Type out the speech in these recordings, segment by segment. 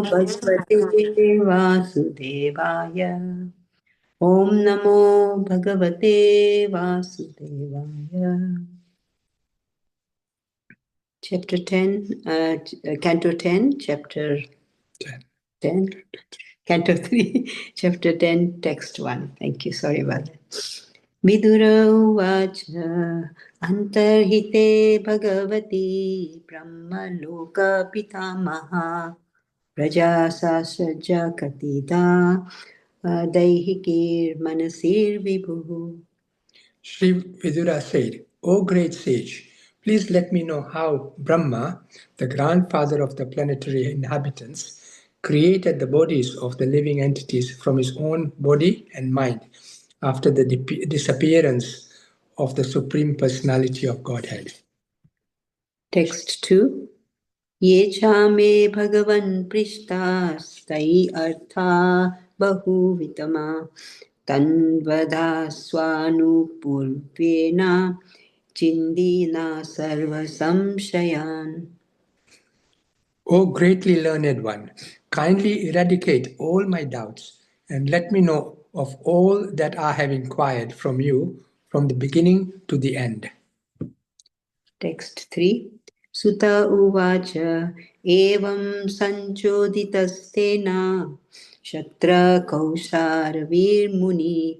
भगवते वासुदेवाय. Om Namo Bhagavate Vasudevaya. Chapter 10, Canto 10, Chapter 10, Canto 3, Chapter 10, Text 1. Thank you. Sorry about that. Vidura Uvacha Antarhite Bhagavati Brahma Loka Pitamaha Rajasasraja Katita Daihikir Manasir Vibhu. Sri Vidura said, O great sage, please let me know how Brahma, the grandfather of the planetary inhabitants, created the bodies of the living entities from his own body and mind after the disappearance of the Supreme Personality of Godhead. Text 2. Ye chame bhagavan prishtas tai artha bahuvitama tanvada swanupurvena chindina sarva samshayan. O greatly learned one, kindly eradicate all my doubts and let me know of all that I have inquired from you from the beginning to the end. Text 3. Sutta uvacha evam sanchoditastena shatra kaushar vir muni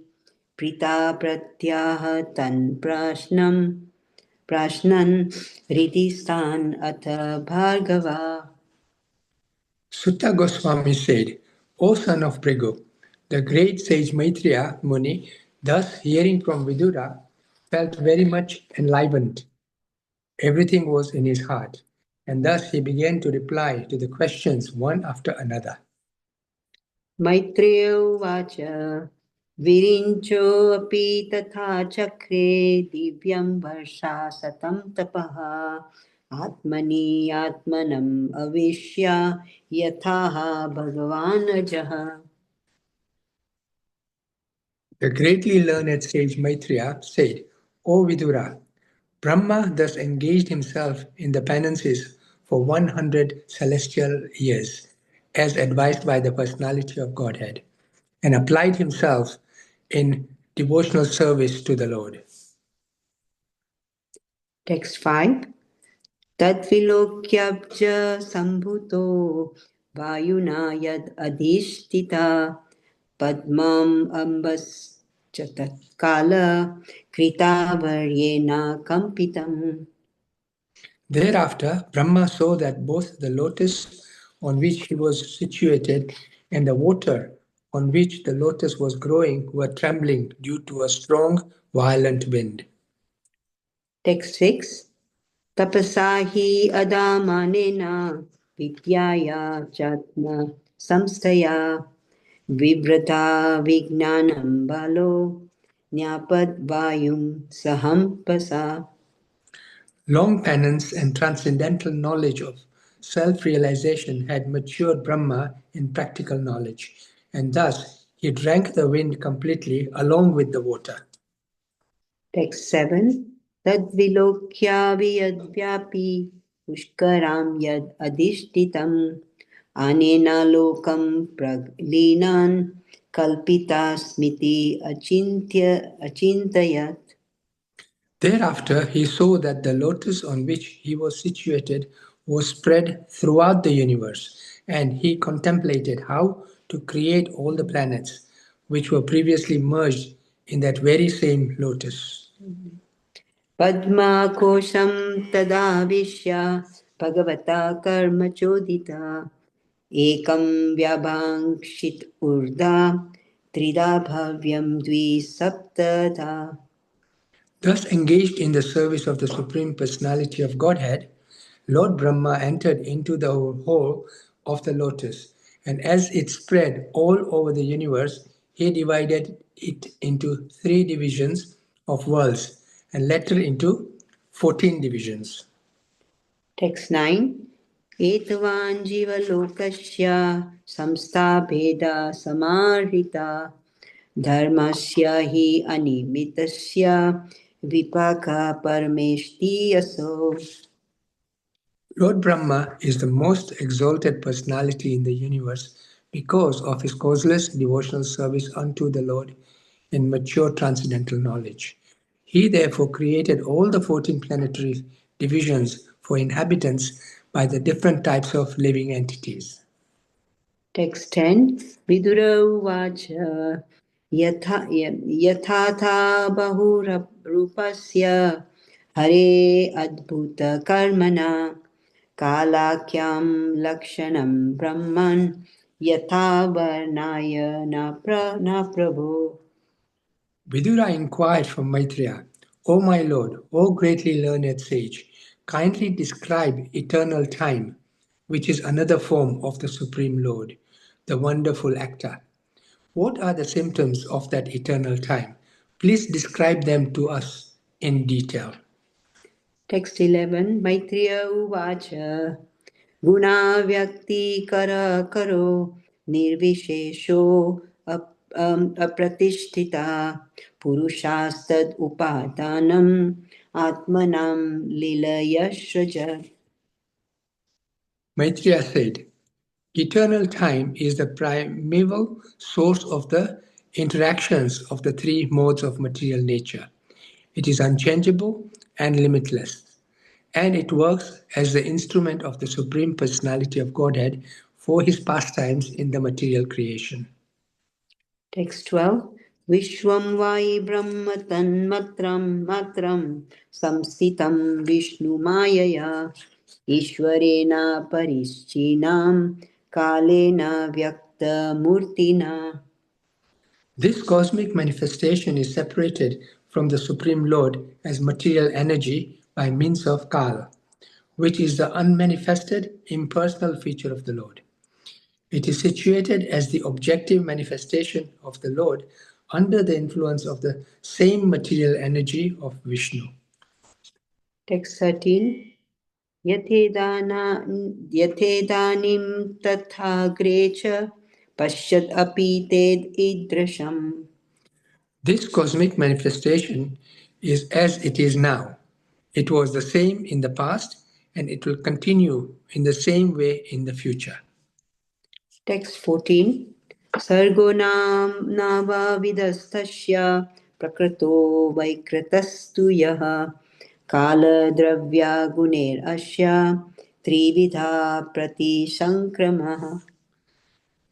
prita pratyaha tan prashnan ridistan atha bhargava. Sutta Goswami said, O son of Phregu, the great sage Maitreya Muni, thus hearing from Vidura, felt very much enlivened. Everything was in his heart, and thus he began to reply to the questions one after another. Maitreya uvacha virincho api tatha chakre divyam varsha satam tapaha atmani atmanam avishya yathaha bhagavan ajaha. The greatly learned sage Maitreya said, O Vidura, Brahma thus engaged himself in the penances for 100 celestial years, as advised by the personality of Godhead, and applied himself in devotional service to the Lord. Text 5. Tadvilokyabja sambhuto vayuna yad adhishtita padmam ambas chatatkala kritavaryena kampitam. Thereafter, Brahma saw that both the lotus on which he was situated and the water on which the lotus was growing were trembling due to a strong, violent wind. Text 6. Tapasahi adamanena vidyaya chatna samstaya vivrata vignanam balo nyapad vayum sahampasa. Long penance and transcendental knowledge of self-realization had matured Brahma in practical knowledge, and thus he drank the wind completely along with the water. Text 7. Tadvilokya viyadvyapi pushkaram yad adishtitam anena lokam praglinan kalpita smiti achintayat. Thereafter he saw that the lotus on which he was situated was spread throughout the universe, and he contemplated how to create all the planets, which were previously merged in that very same lotus. Padma kosham tadavishya bhagavata karma chodita ekam vyabhankshit urda trida bhavyam dvi saptada. Thus engaged in the service of the Supreme Personality of Godhead, Lord Brahma entered into the whole of the lotus, and as it spread all over the universe, he divided it into 3 divisions of worlds, and later into 14 divisions. Text 9. Etavan jiva lokasya samstha bheda samarhita dharmasya hi animitasya vipaka parameshti aso. Lord Brahma is the most exalted personality in the universe because of his causeless devotional service unto the Lord in mature transcendental knowledge. He therefore created all the 14 planetary divisions for inhabitants by the different types of living entities. Text 10. Vidura uvacha yathatha bahurupasya hare adbhuta karmana kalakyam lakshanam brahman yatha varnaya na prabhu. Vidura inquired from Maitreya, O my lord, O greatly learned sage, kindly describe eternal time, which is another form of the Supreme Lord, the wonderful actor. What are the symptoms of that eternal time? Please describe them to us in detail. Text 11. Maitreya uvacha गुणाव्यक्तिकर करो निर्विशेषो अप्रतिष्ठिता पुरुषास्तद् उपादानम् आत्मनां लीलयश्रज. Maitreya said, eternal time is the primeval source of the interactions of the three modes of material nature. It is unchangeable and limitless, and it works as the instrument of the Supreme Personality of Godhead for his pastimes in the material creation. Text 12. Vishwam vai brahma tanmatram matram samstitam vishnu mayaya ishwarena parischinam kalena vyakta murtina. This cosmic manifestation is separated from the Supreme Lord as material energy by means of Kala, which is the unmanifested, impersonal feature of the Lord. It is situated as the objective manifestation of the Lord under the influence of the same material energy of Vishnu. Text 13. यथेदानीं तथाग्रे च पश्यत् अपि तेदीदृशम्. This cosmic manifestation is as it is now. It was the same in the past and it will continue in the same way in the future. Text 14. सर्गो नावाविदस्तस्य प्रकृतो वैकृतस्तु यः कालद्रव्यागुणैरस्य त्रिविधा प्रतिसङ्क्रमः.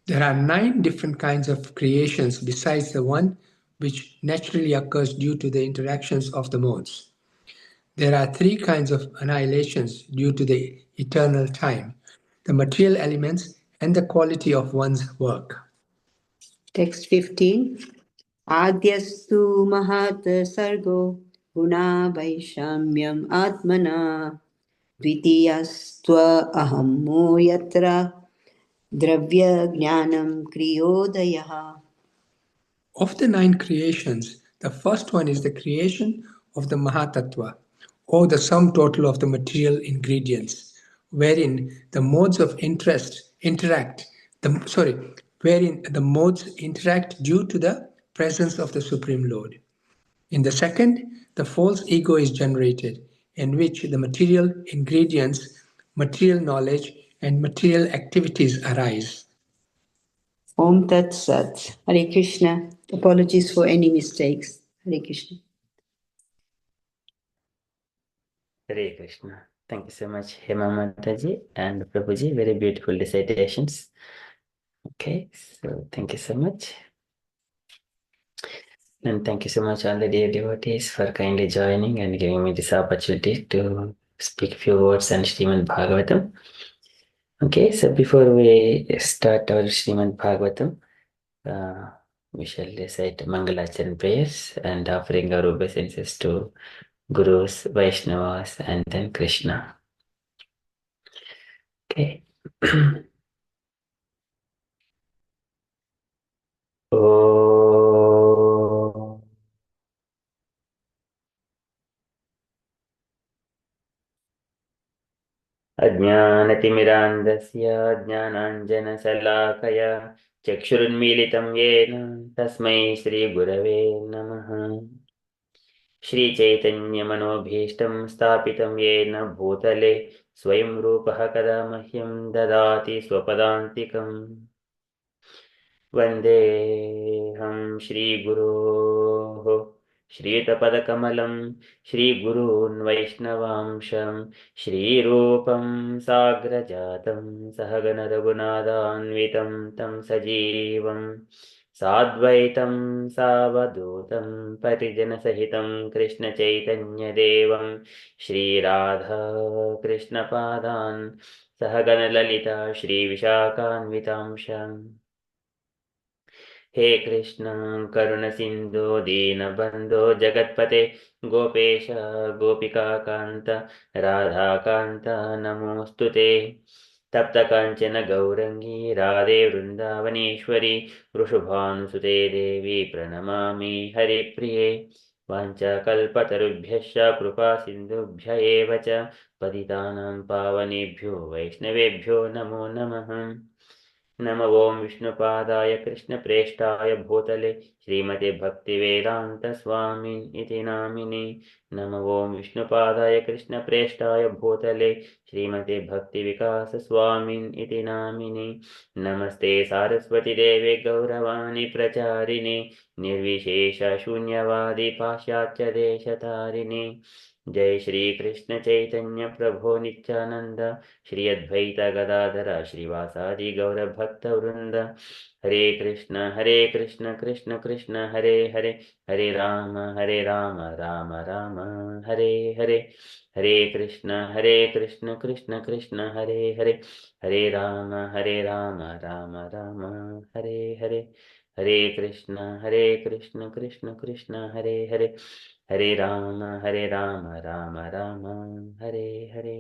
There are 9 different kinds of creations besides the one which naturally occurs due to the interactions of the modes. There are 3 kinds of annihilations due to the eternal time, the material elements, and the quality of one's work. Text 15. आद्यस्तु महत् सर्गो गुणा वैषम्यम् आत्मना द्वितीयस्त्व अहम्मो यत्र द्रव्यज्ञानं क्रियोदयः. Of the 9 creations, the first one is the creation of the Mahatattva, or the sum total of the material ingredients, wherein the modes of interest interact, wherein the modes interact due to the presence of the Supreme Lord. In the second, the false ego is generated, in which the material ingredients, material knowledge, and material activities arise. Om Tat Sat. Hare Krishna. Apologies for any mistakes. Hare Krishna. Hare Krishna. Thank you so much, Hema Mataji and Prabhuji. Very beautiful recitations. Okay, so thank you so much. And thank you so much, all the dear devotees, for kindly joining and giving me this opportunity to speak a few words on Srimad Bhagavatam. Okay, so before we start our Srimad Bhagavatam, we shall recite Mangalacharan prayers and offering our obeisances to Gurus, Vaishnavas, and then Krishna. Okay. Oh. अज्ञानतिमिरान्धस्य ज्ञानाञ्जनशलाकया चक्षुरुन्मीलितं येन तस्मै श्रीगुरवे नमः। श्रीचैतन्यमनोभीष्टं स्थापितं येन भूतले स्वयं रूपः कदा मह्यं ददाति स्वपदान्तिकम् वन्देऽहं श्रीगुरोः श्रीयुतपदकमलं श्रीगुरून् वैष्णवांशं श्रीरूपं साग्रजातं सहगणरघुनाथान्वितं तं सजीवं साद्वैतं सावधूतं परिजनसहितं कृष्णचैतन्यदेवं श्रीराधाकृष्णपादान् सहगणललिता श्रीविशाखान्वितांशम् हे कृष्ण करुणसिन्धो दीनबन्धो जगत्पते गोपेश गोपिकान्त राधाकान्त नमोऽस्तु ते तप्तकाञ्चन गौरङ्गी राधे वृन्दावनेश्वरी वृषभानुसुते देवी प्रणमामि हरिप्रिये वाञ्छाकल्पतरुभ्यश्च कृपासिन्धुभ्य एव च पतितानां पावनेभ्यो वैष्णवेभ्यो नमो नमः नमो ॐ विष्णुपादाय कृष्णप्रेष्ठाय भूतले श्रीमते भक्तिवेदान्तस्वामिन् इति नामिने नमो ॐ विष्णुपादाय कृष्णप्रेष्ठाय भूतले श्रीमते भक्तिविकासस्वामिन् इति नामिने नमस्ते सारस्वतीदेवे गौरवाणी प्रचारिणे निर्विशेषशून्यवादी पाश्चात्यदेशतारिणे जय श्री कृष्ण चैतन्य प्रभो नित्यानंद श्री अद्वैत गदाधर श्रीवासादि गौरभक्तवृंद हरे कृष्ण कृष्ण कृष्ण हरे हरे हरे राम राम राम हरे हरे हरे कृष्ण कृष्ण कृष्ण हरे हरे हरे राम राम राम हरे हरे हरे कृष्ण कृष्ण कृष्ण हरे हरे हरे राम राम राम हरे हरे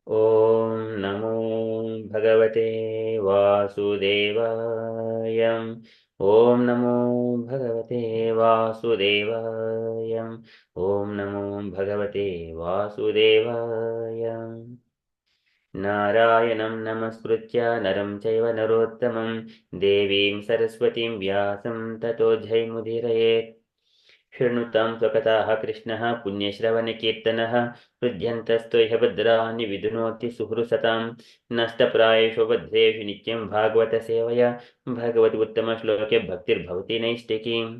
ॐ नमो भगवते वासुदेवाय ॐ नमो भगवते वासुदेवाय ॐ नमो भगवते वासुदेवाय नारायणं नमस्कृत्य नरं चैव नरोत्तमं देवीं सरस्वतीं व्यासं ततो जयमुदीरयेत् शृणुतां स्वकथाः कृष्णः पुण्यश्रवणकीर्तनः हृद्यन्तस्तो ह्य भद्राणि विधुनोति सुहृसतां नष्टप्रायेषु भद्रेषु नित्यं भागवतसेवया भगवति उत्तमश्लोके भक्तिर्भवति नैष्टिकीम्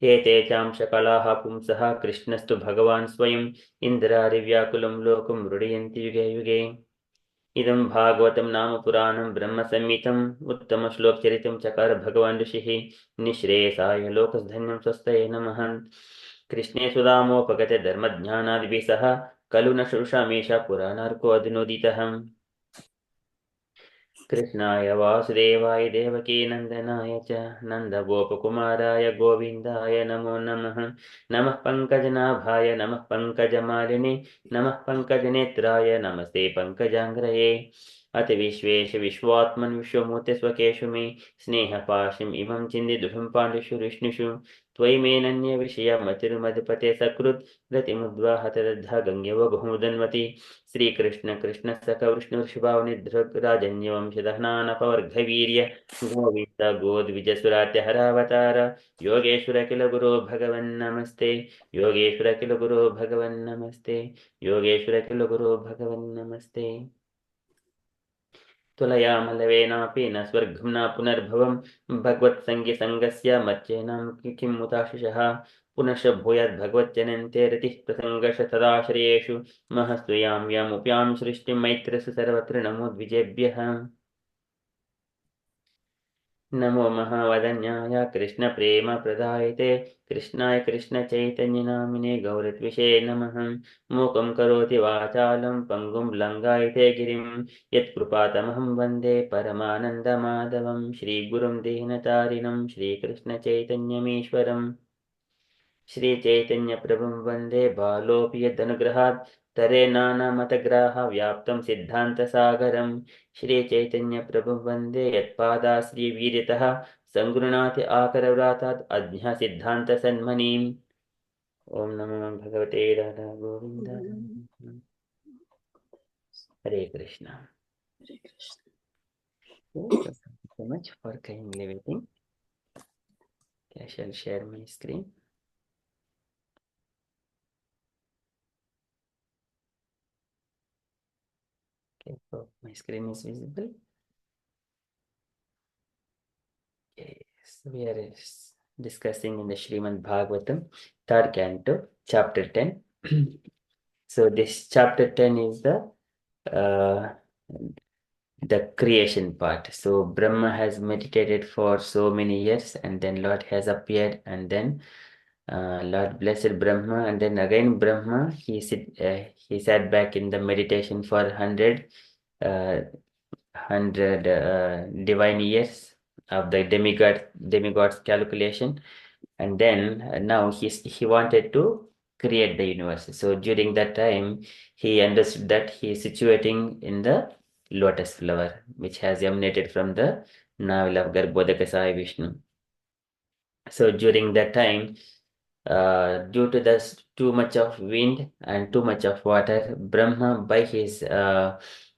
एते चांशकलाः पुंसः कृष्णस्तु भगवान् स्वयम् इन्द्रारिव्याकुलं लोकं मृडयन्ति युगे युगे इदं भागवतं नाम पुराणं ब्रह्मसंहितम् उत्तमश्लोकचरितं चकार भगवान् ऋषिः निःश्रेयसाय लोकधन्यं स्वस्तये नमः कृष्णे सुदामोपगते धर्मज्ञानादिभिः सह खलु न शुश्रूषामेषा पुराणार्को अधुनोदितः कृष्णाय वासुदेवाय देवकीनन्दनाय च नन्दगोपकुमाराय गोविन्दाय नमो नमः नमः पङ्कजनाभाय नमः पङ्कजमालिने नमः पङ्कजनेत्राय नमस्ते पङ्कजाङ्ग्रये अथ विश्वेश विश्वात्मन् विश्वमूर्ते स्वकेषु मे स्नेहपाशम् इमं चिन्तिदुषं पाण्डुषु विष्णुषु त्वयि मेनन्यविषयमतिर्मधुपते सकृत् गतिमुद्वाहत दद्धा गङ्गेवगुमुदन्वति श्रीकृष्ण कृष्ण सख विष्णुर्षिभावनिधृग राजन्यवंशदहनानपवर्गवीर्य गोविन्द गोद्विजसुरात्यहरावतार योगेश्वर किल गुरो भगवन्नमस्ते योगेश्वर किल गुरो भगवन्नमस्ते योगेश्वर किल गुरो भगवन्नमस्ते तुलयामलवेनापि न स्वर्गं न पुनर्भवं भगवत्सङ्गसङ्गस्य मच्चेनं किं मुताशिषः पुनश्च भूयात् भगवज्जनन्ते रतिः प्रसङ्गश तदाश्रयेषु महस्तु यां यामुप्यां सृष्टिं मैत्रस्य सर्वत्र नमो द्विजेभ्यः नमो महावदन्याय कृष्णप्रेमप्रदायते कृष्णाय कृष्णचैतन्यनामिने गौरत्विषे नमः मूकं करोति वाचालं पङ्गुं लङ्घयते गिरिं यत्कृपातमहं वन्दे परमानन्दमाधवं श्रीगुरुं दीनतारिणं श्रीकृष्णचैतन्यमीश्वरम् श्रीचैतन्यप्रभुं वन्दे बालोऽपि यदनुग्रहात् तरे नानामतग्राह व्याप्तं सिद्धान्तसागरं श्रीचैतन्यप्रभुं वन्दे यत्पादाश्रीवीर्यतः सङ्गृह्णाति आकरव्रातात् अज्ञसिद्धान्तसन्मनीम् ॐ नमो भगवते राधा गोविन्द हरे Krishna Thank you so much for kindly waiting. I shall share my screen. hope my screen is visible. Okay, so we are discussing in the Srimad Bhagavatam, third canto, chapter 10. So this chapter 10 is uh, the creation part. So Brahma has meditated for so many years, and then Lord has appeared, and then Lord blessed Brahma, and then again Brahma, he sat back in the meditation for 100 divine years of the demigod's calculation, and then now he wanted to create the universe. So during that time, he understood that he is situating in the lotus flower, which has emanated from the navel of Garbhodaka Sai Vishnu. So during that time, due to too much of wind and too much of water, Brahma, by his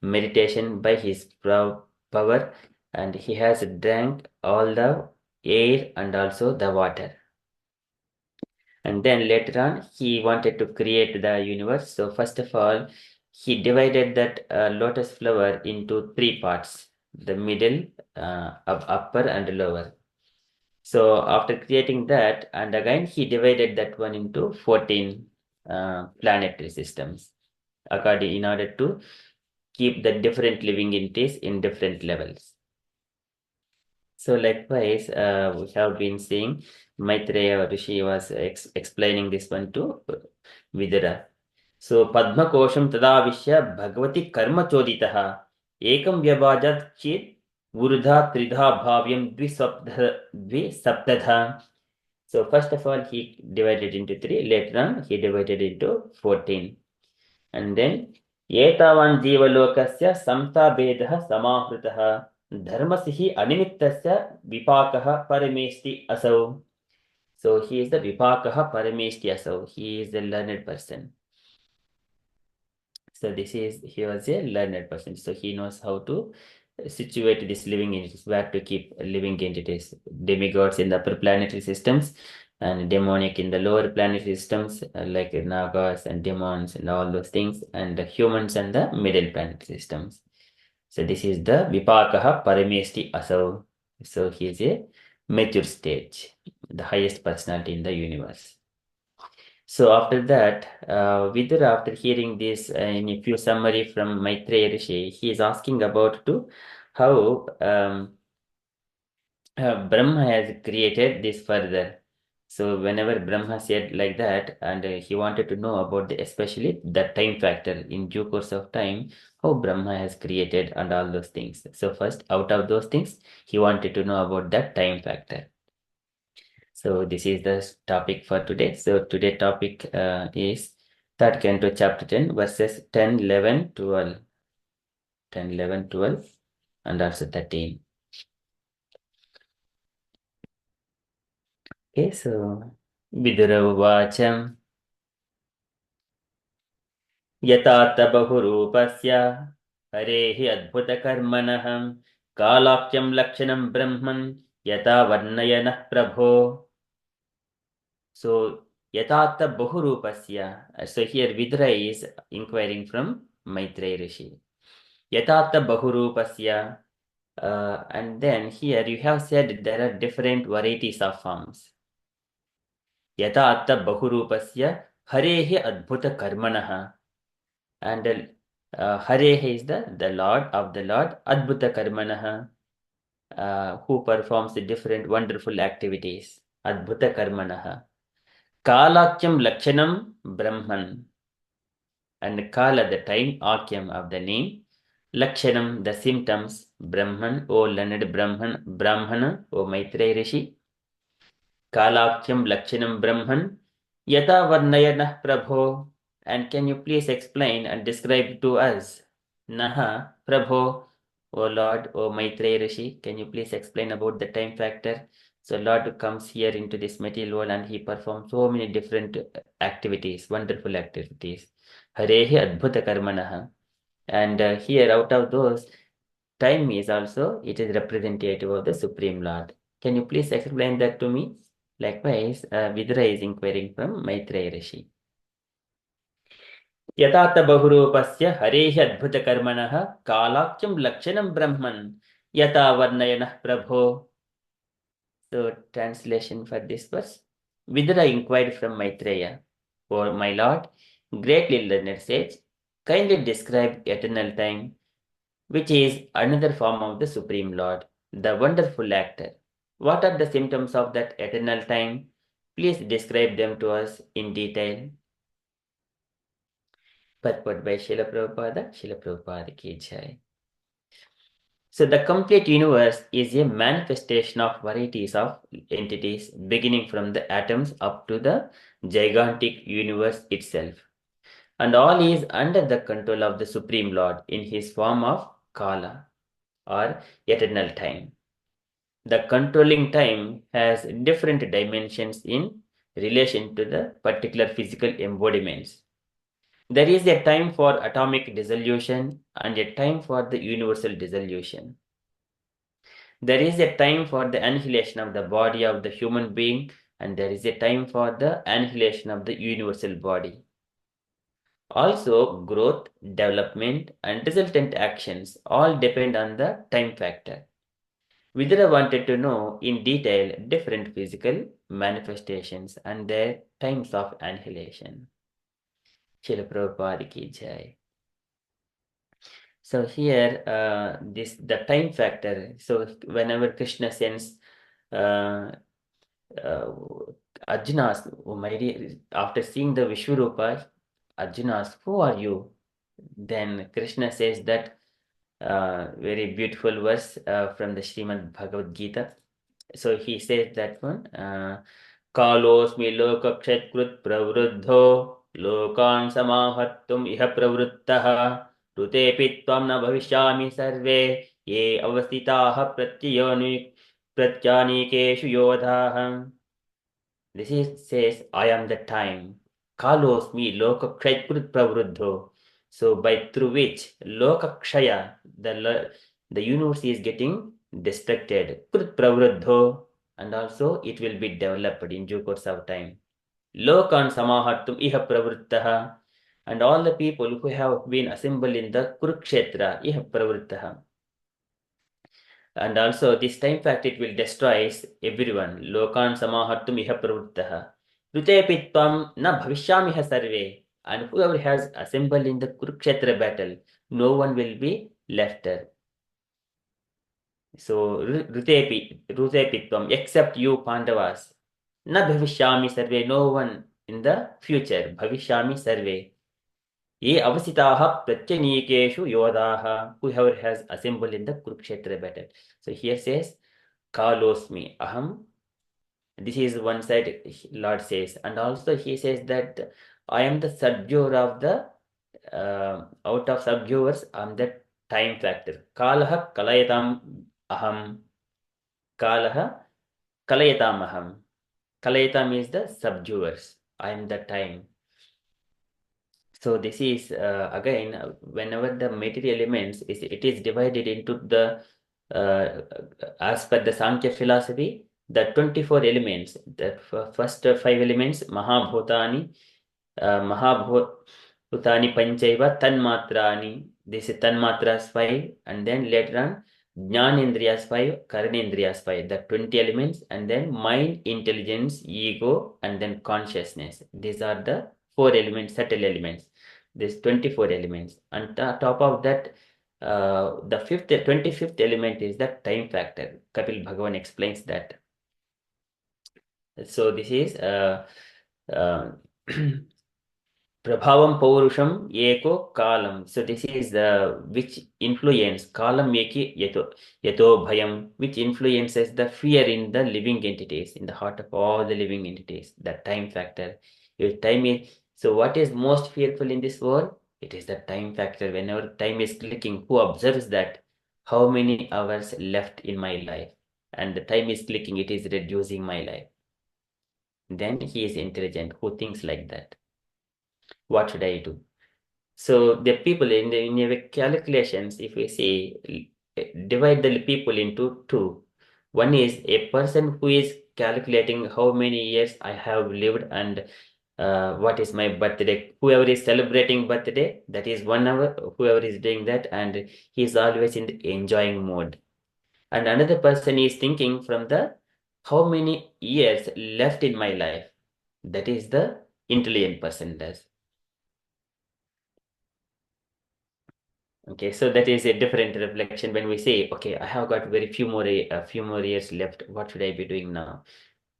meditation, by his power, and he has drank all the air and also the water. And then later on, he wanted to create the universe. So first of all, he divided that lotus flower into three parts: the middle, upper, and lower. So after creating that, and again he divided that one into 14 planetary systems, according in order to keep the different living entities in different levels. So likewise, we have been seeing Maitreya Rishi was explaining this one to Vidura. So Padma Kosham Tadavishya Bhagavati Karma Choditaha Ekam Vyabhajat Chit Vurdha Tridha Bhavyam Dvisaptadha. So first of all, he divided into three. Later on, he divided into 14. And then, Etavan Jivalokasya Samta Bedaha Samahృతः Dharmasihi Animittasya Vipakaha Parameshti Asau. So he is the Vipakaha Parameshti Asau. He is a learned person. So he was a learned person. So he knows how to situate these living entities, where to keep living entities, demigods in the upper planetary systems and demonic in the lower planetary systems, like nagas and demons and all those things, and the humans and the middle planetary systems. So this is the Vipakaha Parameshti Asau. So he is a mature stage, the highest personality in the universe. So after that, Vidura, after hearing this in a few summary from Maitreya Rishi, he is asking about how Brahma has created this further. So whenever Brahma said like that, and he wanted to know about especially the time factor in due course of time, how Brahma has created and all those things. So first, out of those things, he wanted to know about that time factor. So this is the topic for today. So today topic is third canto chapter 10 verses 10, 11, 12. 10, 11, 12 and also 13. Okay, so Vidura Vacham Yatata Bahurupasya Harehi Adbhuta Karmanaham Kalakyam Lakshanam Brahman Yata Varnayanah Prabho. So Yatata Bahurupasya. So here Vidura is inquiring from Maitreya Rishi. Yatata Bahurupasya. And then here you have said there are different varieties of forms. Yata Atta Bahurupasya Harehe Adbhuta Karmanaha. And Harehe is the Lord of the Lord, Adbhuta Karmanaha, who performs the different wonderful activities. Adbhuta Karmanaha. Kalakyam Lakshanam Brahman. And Kala, the time, Akyam of the name. Lakshanam, the symptoms, Brahman, O learned Brahmana, O Maitreya Rishi. Kalakyam Lakshanam Brahman, Yata Varnayanah Prabho. And can you please explain and describe to us? Naha Prabho, O Lord, O Maitreya Rishi, can you please explain about the time factor? So Lord comes here into this material world and he performs so many different activities, wonderful activities. Harehi Adbhuta Karmanaha. And here out of those, time is also, it is representative of the Supreme Lord. Can you please explain that to me? Likewise, Vidura is inquiring from Maitreya Rishi. यथात बहुरूपस्य हरेः अद्भुतकर्मणः कालाख्यं लक्षणं ब्रह्मन् यथा वर्णयनः प्रभो. So, translation for this verse. Vidura inquired from Maitreya, "O my lord, greatly learned sage, kindly describe eternal time, which is another form of the Supreme Lord, the wonderful actor. What are the symptoms of that eternal time? Please describe them to us in detail." Purport by Srila Prabhupada. Srila Prabhupada ki jai. So the complete universe is a manifestation of varieties of entities, beginning from the atoms up to the gigantic universe itself. And all is under the control of the Supreme Lord in his form of Kala, or eternal time. The controlling time has different dimensions in relation to the particular physical embodiments. There is a time for atomic dissolution and a time for the universal dissolution. There is a time for the annihilation of the body of the human being, and there is a time for the annihilation of the universal body. Also, growth, development, and resultant actions all depend on the time factor. Vidura wanted to know in detail different physical manifestations and their times of annihilation. Srila Prabhupada ki jai. So here, the time factor. So whenever Krishna sends uh, uh, Arjuna asked, "Oh my dear," after seeing the Vishwarupa, Arjuna asked, "Who are you?" Then Krishna says that very beautiful verse from the Srimad Bhagavad Gita. So he says that one, Kalosmi lokakshetkrut pravruddho lokan samahattum iha pravruttaha rutepi tvam na bhavishyami sarve ye avastitaha pratyanikeshu yodhaham. This is says, I am the time. Kalosmi lokakshayat pravruddho. So by through which lokakshaya, the universe is getting destructed. Krut pravruddho, and also it will be developed in due course of time. Lokan samahattum iha pravruttaha, and all the people who have been assembled in the Kurukshetra iha pravruttaha. And also this time fact it will destroy everyone. Lokan samahattum iha pravruttaha. Rute tvam na bhavishyamiha sarve. And whoever has assembled in the Kurukshetra battle, no one will be left there. So rutepi tvam, except you Pandavas. Na bhavishyami sarve, no one in the future. Bhavishyami sarve. Ye avasitaha pratyanikeshu yodaha, whoever has assembled in the Kurukshetra battle. So here says, Kalosmi Aham. This is one side Lord says, and also he says that I am the subduer of the out of subduers. I am the time factor. Kalaha kalayatam aham. Kalaha kalayatam aham. Kalayatam is the subduers. I am the time. So this is again whenever the material elements it is divided into the as per the Sankhya philosophy, the 24 elements, the first 5 elements, Mahabhutani, Mahabhutani Panchaiva, Tanmatrani, this is Tanmatras 5, and then later on Jnanendriyas 5, Karnendriyas 5, the 20 elements, and then mind, intelligence, ego, and then consciousness. These are the 4 elements, subtle elements. These 24 elements. On top of that, the 25th element is the time factor. Kapil Bhagavan explains that. So this is Prabhavam Paurusham Eko Kalam. So this is the which influence Kalam Eki Yato Bhayam, which influences the fear in the living entities, in the heart of all the living entities, the time factor. If time is so what is most fearful in this world? It is the time factor. Whenever time is clicking, who observes that? How many hours left in my life? And the time is clicking, it is reducing my life. Then he is intelligent, who thinks like that. What should I do? So the people in the calculations, if we say divide the people into two. One is a person who is calculating how many years I have lived and what is my birthday? Whoever is celebrating birthday, that is 1 hour. Whoever is doing that, and he is always in the enjoying mode. And another person is thinking from the how many years left in my life. That is the intelligent person does. Okay, so that is a different reflection when we say, okay, I have got a few more years left. What should I be doing now?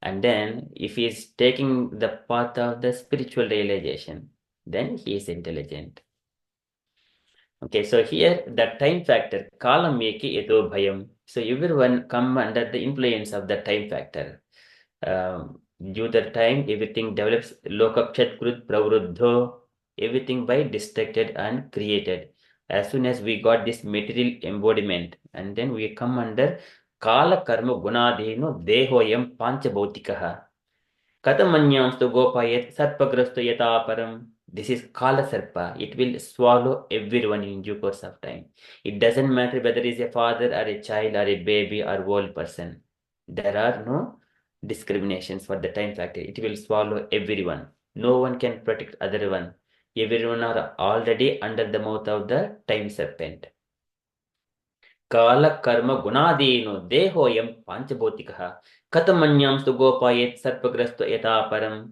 And then if he is taking the path of the spiritual realization, then he is intelligent. Okay, so here the time factor, kalam eki eto bhayam. So everyone come under the influence of the time factor. Due to the time, everything develops lokapchat krut pravruddho, everything by distracted and created. As soon as we got this material embodiment, and then we come under kala karma gunadhino dehoyam pancha bhautikaha. Katamanyamstu gopayet sarpagrastu yata param. This is Kala Sarpa. It will swallow everyone in due course of time. It doesn't matter whether it is a father or a child or a baby or old person. There are no discriminations for the time factor. It will swallow everyone. No one can protect other one. Everyone are already under the mouth of the time serpent. Kala karma gunadino dehoyam panchabhotikah. Katamanyamstu gopayet sarpagrastu yata param.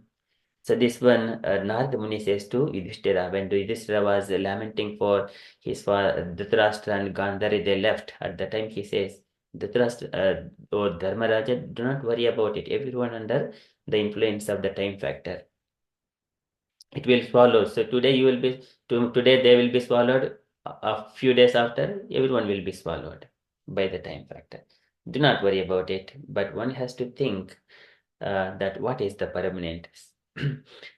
So this one, Narada Muni says to Yudhishthira, when Yudhishthira was lamenting for his father, Dhritarashtra and Gandhari, they left. At the time he says, Dhritarashtra, or Dharmaraja, do not worry about it. Everyone under the influence of the time factor. It will swallow. So today they will be swallowed. A few days after, everyone will be swallowed by the time factor. Do not worry about it. But one has to think that what is the permanent.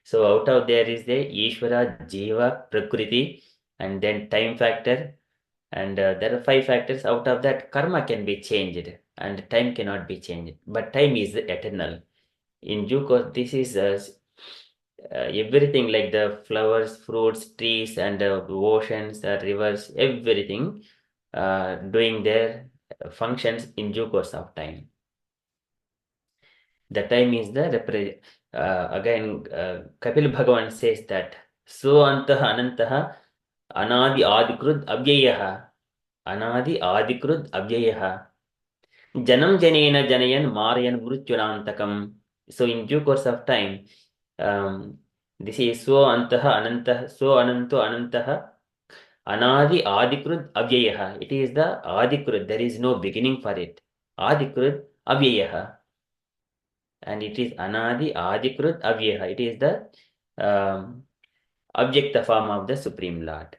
So out of there is the Ishvara, Jiva, Prakriti, and then time factor. And there are 5 factors. Out of that, karma can be changed and time cannot be changed. But time is eternal. In due course, this is everything like the flowers, fruits, trees, and oceans, rivers, everything doing their functions in due course of time. The time is the again Kapil Bhagavan says that so antah anantah anadi adikrud abhyayaha anadi adikrud abhyayaha janam janena janayan marayan mrutyunantakam. So in due course of time, this is so antah anantah so ananto anantah anadi adikrud abhyayaha. It is the adikrud. There is no beginning for it. Adikrud abhyayaha. And it is Anadi Adikrut Avyeha. It is the object form of the Supreme Lord,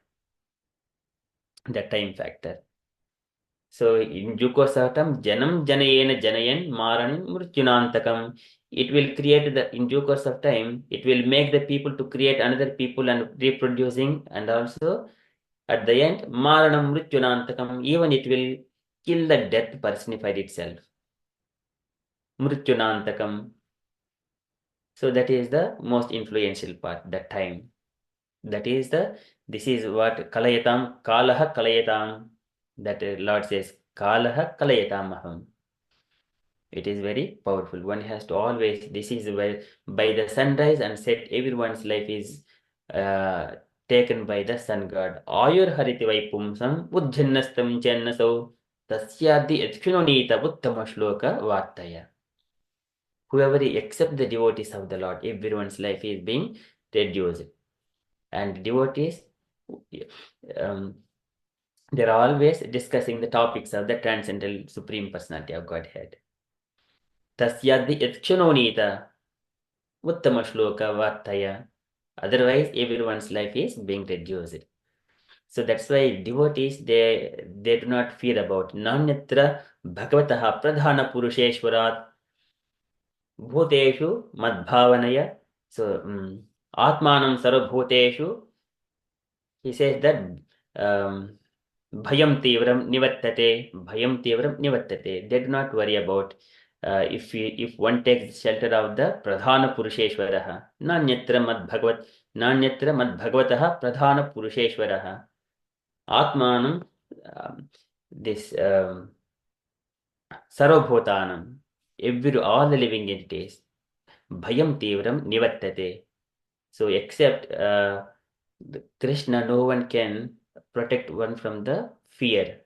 the time factor. So in Jukosatam, Janam Janayena Janayan Maran Murtyunantakam. It will create in due course of time, it will make the people to create another people and reproducing, and also at the end, Maranam Mrutyunantakam, even it will kill the death personified itself. Mrutyunantakam. So that is the most influential part, the time. This is what Kalayatam, Kalaha Kalayatam, that Lord says, Kalaha Kalayatam Aham. It is very powerful. One has to always, this is where by the sunrise and set, everyone's life is taken by the sun god. Ayur Hariti Vaipumsam, Udjannastam Jannaso, Tasyadi Etkunonita Uttama Shloka Vartaya. Whoever accepts the devotees of the Lord, everyone's life is being reduced. And devotees, they're always discussing the topics of the transcendental supreme personality of Godhead. Tasyadhi etchunonita uttama shloka vartaya. Otherwise, everyone's life is being reduced. So that's why devotees, they do not fear about nanyatra bhagavataha pradhana purusheshwarat bhuteshu madbhavanaya. So atmanam sarvabhuteshu, he says that bhayam tivram nivattate. They do not worry about if one takes shelter of the pradhana purusheshwaraha. Nanyatra mad bhagavataha pradhana purusheshwaraha. Atmanam, this sarvabhutanam, all the living entities. Bhayam tivram nivattate. So except Krishna, no one can protect one from the fear.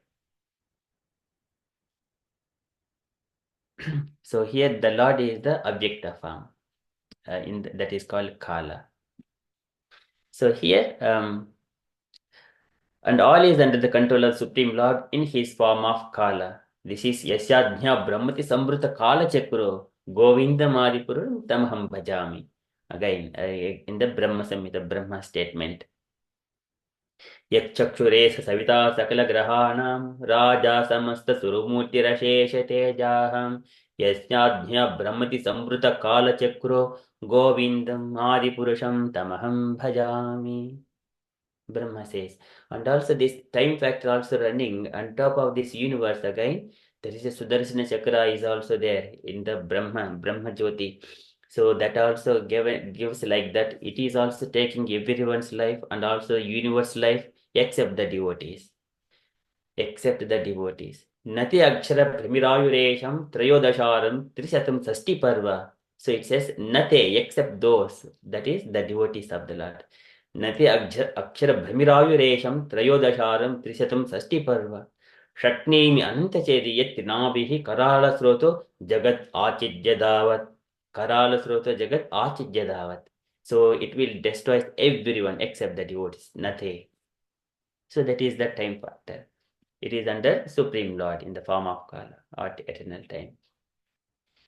So here the Lord is the Avyakta form, that is called Kala. So here, and all is under the control of Supreme Lord in his form of Kala. This is Yashadhya Brahmati Sambrita Kala Chakro Govinda Madipuru Tamaham Bhajami. Again, in the Brahma Samhita, Brahma statement. यक्षुरेश Savita सकलग्रहाणां Raja समस्तसुरमूर्तिरशेषतेजाहं यस्याज्ञा ब्रह्मति संवृतकालचक्रो गोविन्दम् आदिपुरुषं तमहं भजामि. Brahma says. And also this time factor also running on top of this universe again. There is a Sudarshana Chakra is also there in the Brahma Jyoti. So that also gives like that. It is also taking everyone's life and also universe life except the devotees. Except the devotees. Nati Akshara Pramirayuresham Trayodasharam Trishatam Sasti Parva. So it says Nate except those, that is the devotees of the Lord. Nati Akshara Brahmirayuresham Trayodasharam Trishatam Sasti Parva. Shatnemi Anantachedi Yet Nabihi Karala Sroto Jagat Achidyadavat. Karala Sroto Jagat Achidyadavat. So it will destroy everyone except the devotees. Nate. So that is the time factor. It is under Supreme Lord in the form of Kala or eternal time.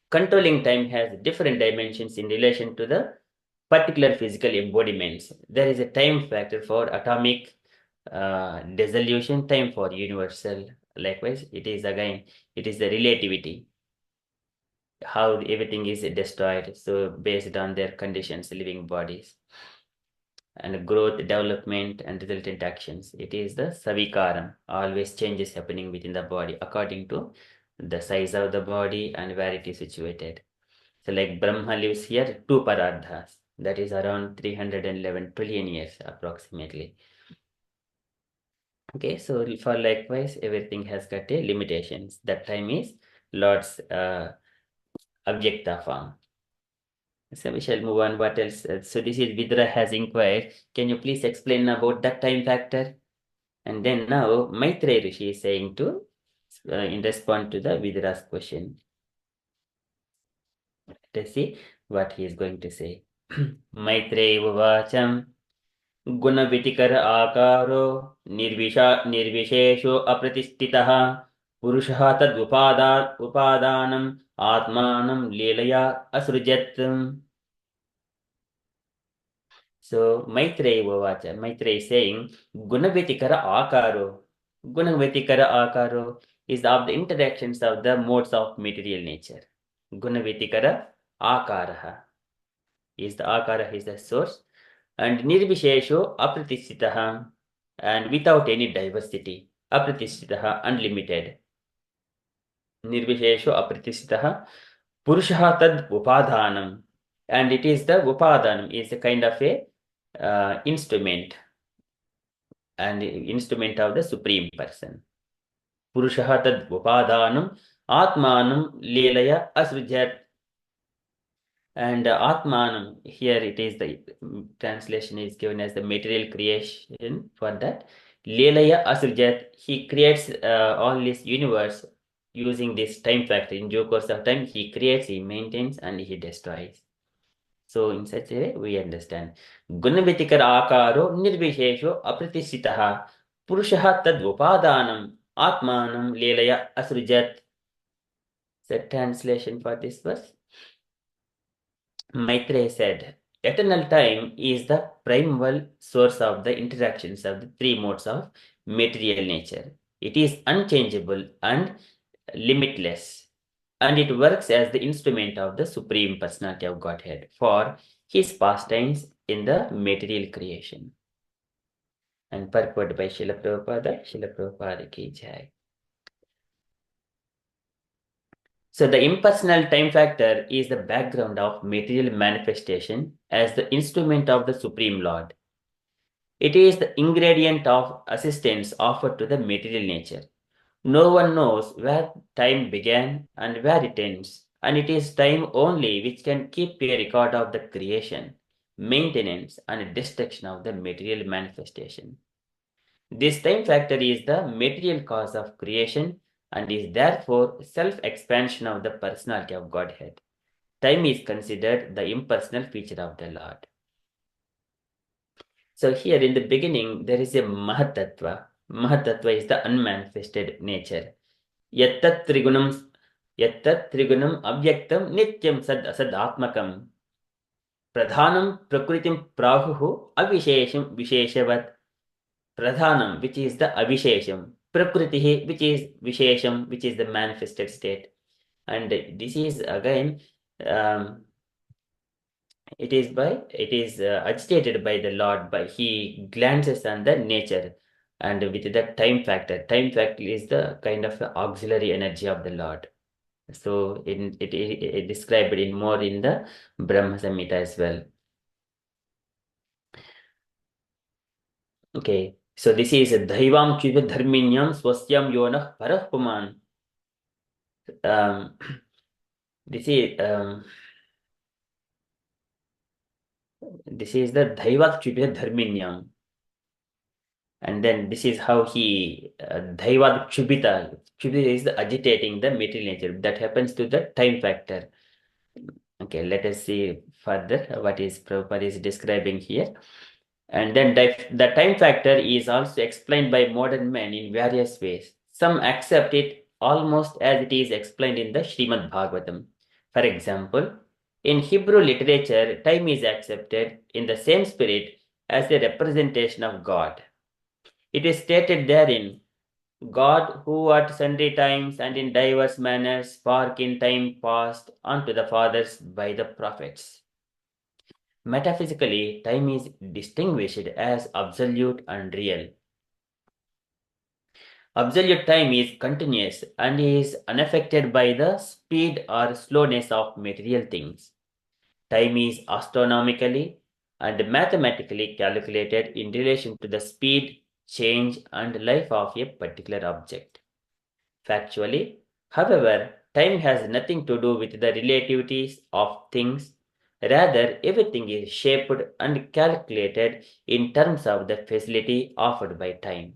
Controlling time has different dimensions in relation to the particular physical embodiments. There is a time factor for atomic dissolution, time for universal. Likewise, it is the relativity, how everything is destroyed. So based on their conditions, living bodies. And growth, development, and resultant actions. It is the savikaram, always changes happening within the body according to the size of the body and where it is situated. So like Brahma lives here, 2 parardhas, that is around 311 trillion years approximately. Okay, so for likewise, everything has got a limitations. That time is Lord's Avyakta form. So we shall move on. What else? So this is Vidra has inquired. Can you please explain about that time factor? And then now Maitreya Rishi is saying to in response to the Vidra's question. Let's see what he is going to say. Maitreya Vavacham Gunavitikar Akaro Nirvishesho Apratistitaha Purushaha Tad Upadanam Atmanam Lelaya Asrujat. So Maitreya is saying Gunavitikara Akaro. Gunavitikara Akaro is of the interactions of the modes of material nature. Gunavitikara Akaraha is the source, and Nirvishesho Apratishitaha, and without any diversity. Apratishitaha, unlimited. Nirvishesho Apratishitaha Purushaha Tad Upadhanam. And it is the Upadhanam, is a kind of a instrument, and instrument of the Supreme Person. Purushaha tad upadanam atmanam lelaya asrujat. And atmanam, here it is the translation is given as the material creation for that. Lelaya asrujat, he creates all this universe using this time factor. In due course of time, he creates, he maintains, and he destroys. So in such a way, we understand. Gunavitikar akaro nirvishesho apratishitaha purushaha tad upadanam atmanam lelaya asrujat. The translation for this verse. Maitreya said, eternal time is the primal source of the interactions of the 3 modes of material nature. It is unchangeable and limitless, and it works as the instrument of the Supreme Personality of Godhead for his pastimes in the material creation. And purport by Srila Prabhupada ki jai. So the impersonal time factor is the background of material manifestation as the instrument of the Supreme Lord. It is the ingredient of assistance offered to the material nature. No one knows where time began and where it ends, and it is time only which can keep a record of the creation. maintenance, and destruction of the material manifestation. This time factor is the material cause of creation and is therefore self-expansion of the personality of Godhead. Time is considered the impersonal feature of the Lord. So here in the beginning, there is a Mahatattva. Mahatattva is the unmanifested nature. Yattat trigunam avyaktam nityam sad asad atmakam. Pradhanam prakritim prahuhu avishesham visheshavat. Pradhanam, which is the avishesham. Prakritihi, which is vishesham, which is the manifested state. And this is again, it is agitated by the Lord, by he glances on the nature and with the time factor. Time factor is the kind of auxiliary energy of the Lord. So it described in more in the Brahma Samhita as well. Okay, so this is Dhaivam Chiva Dharminyam Swasyam Yonah Parahpuman. This is the Dhaivat Chiva Dharminyam. And then this is how he Dhaivad Chubita. Chubita is the agitating the material nature. That happens to the time factor. Okay, let us see further what is Prabhupada is describing here. And then the time factor is also explained by modern men in various ways. Some accept it almost as it is explained in the Srimad Bhagavatam. For example, in Hebrew literature, time is accepted in the same spirit as a representation of God. It is stated therein, God who at sundry times and in diverse manners spake in time past unto the fathers by the prophets. Metaphysically, time is distinguished as absolute and real. Absolute time is continuous and is unaffected by the speed or slowness of material things. Time is astronomically and mathematically calculated in relation to the speed, change, and life of a particular object. Factually, however, time has nothing to do with the relativities of things. Rather, everything is shaped and calculated in terms of the facility offered by time.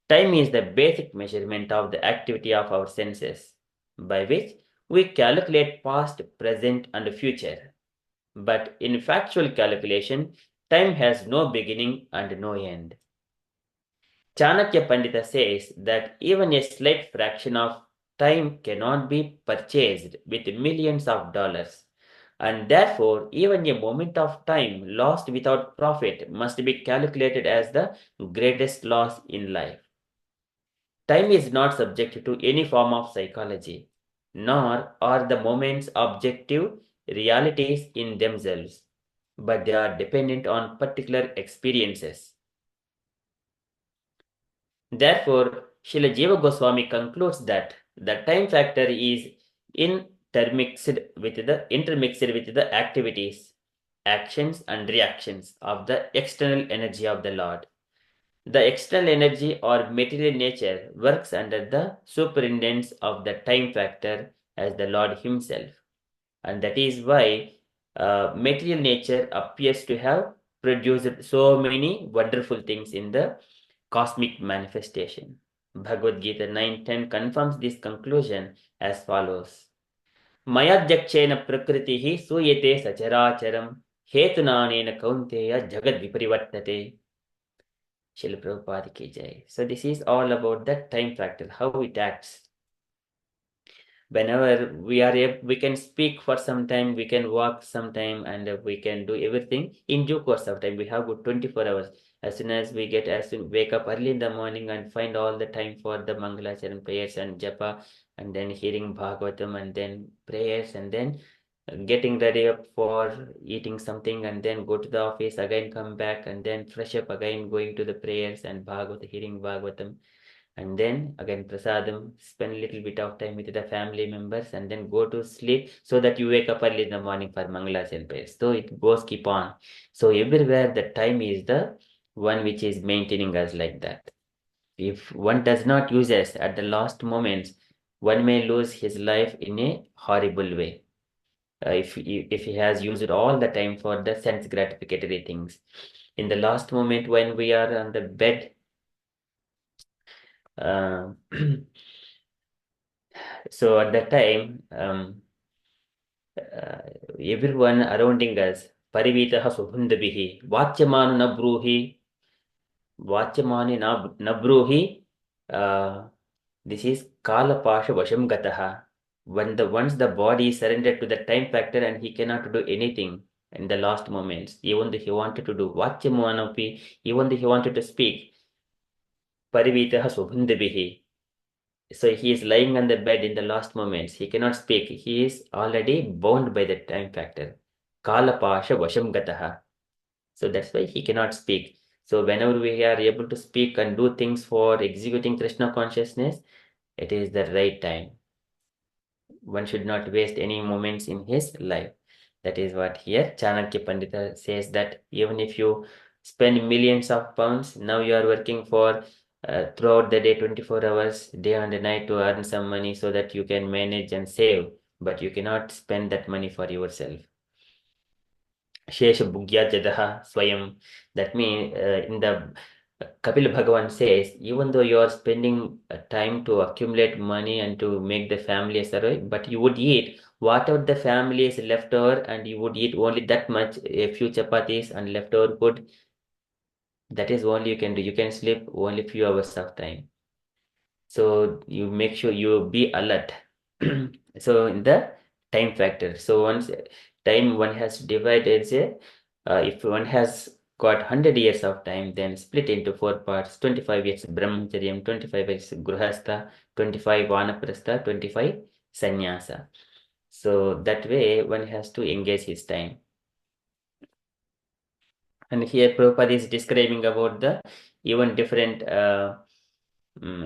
Time is the basic measurement of the activity of our senses, by which we calculate past, present, and future. But in factual calculation, time has no beginning and no end. Chanakya Pandita says that even a slight fraction of time cannot be purchased with millions of dollars, and therefore even a moment of time lost without profit must be calculated as the greatest loss in life. Time is not subject to any form of psychology, nor are the moments objective realities in themselves, but they are dependent on particular experiences. Therefore, Srila Jiva Goswami concludes that the time factor is intermixed with the activities, actions, and reactions of the external energy of the Lord. The external energy or material nature works under the superintendence of the time factor as the Lord Himself. And that is why material nature appears to have produced so many wonderful things in the cosmic manifestation. Bhagavad Gita 9:10 confirms this conclusion as follows. Mayadhyakshena prakritihi suyete sacharacharam hetunanena kaunteya jagad viparivartate. Srila Prabhupada ki jai. So this is all about the time factor, how it acts. Whenever we can speak for some time, we can walk some time, and we can do everything in due course of time. We have good 24 hours. As soon as wake up early in the morning and find all the time for the Mangalacharan prayers and japa, and then hearing Bhagavatam, and then prayers, and then getting ready up for eating something, and then go to the office, again come back, and then fresh up, again going to the prayers and hearing Bhagavatam, and then again prasadam, spend a little bit of time with the family members, and then go to sleep so that you wake up early in the morning for Mangalas prayers. So it goes keep on. So everywhere the time is the one which is maintaining us like that. If one does not use us at the last moments, one may lose his life in a horrible way. if he has used all the time for the sense gratificatory things. In the last moment when we are on the bed, so at that time, everyone surrounding us, parivitaha subhundabihi, vachyamanu na bruhi, vachyamani na bruhi, this is kala pasha vasham gataha. Once the body is surrendered to the time factor and he cannot do anything in the last moments, even though he wanted to do vachyamanapi, even though he wanted to speak, parivitaha subhundabihi. So he is lying on the bed in the last moments. He cannot speak. He is already bound by the time factor. Kala pasha vasham gataha. So that's why he cannot speak. So whenever we are able to speak and do things for executing Krishna consciousness, it is the right time. One should not waste any moments in his life. That is what here Chanakya Pandita says, that even if you spend millions of pounds, now you are working for throughout the day, 24 hours, day and night, to earn some money so that you can manage and save, but you cannot spend that money for yourself. Shesha Bhugya Jadaha Swayam. That means in the Kapil Bhagavan says, even though you are spending time to accumulate money and to make the family survive, but you would eat whatever the family is left over, and you would eat only that much, a few chapatis and leftover food. That is all you can do. You can sleep only few hours of time. So you make sure you be alert. So in the time factor. So once time one has divided, say, if one has got 100 years of time, then split into 4 parts. 25 years brahmacharyam, 25 years grihastha, 25 vanaprastha, 25 sannyasa. So that way one has to engage his time. And here Prabhupada is describing about the even different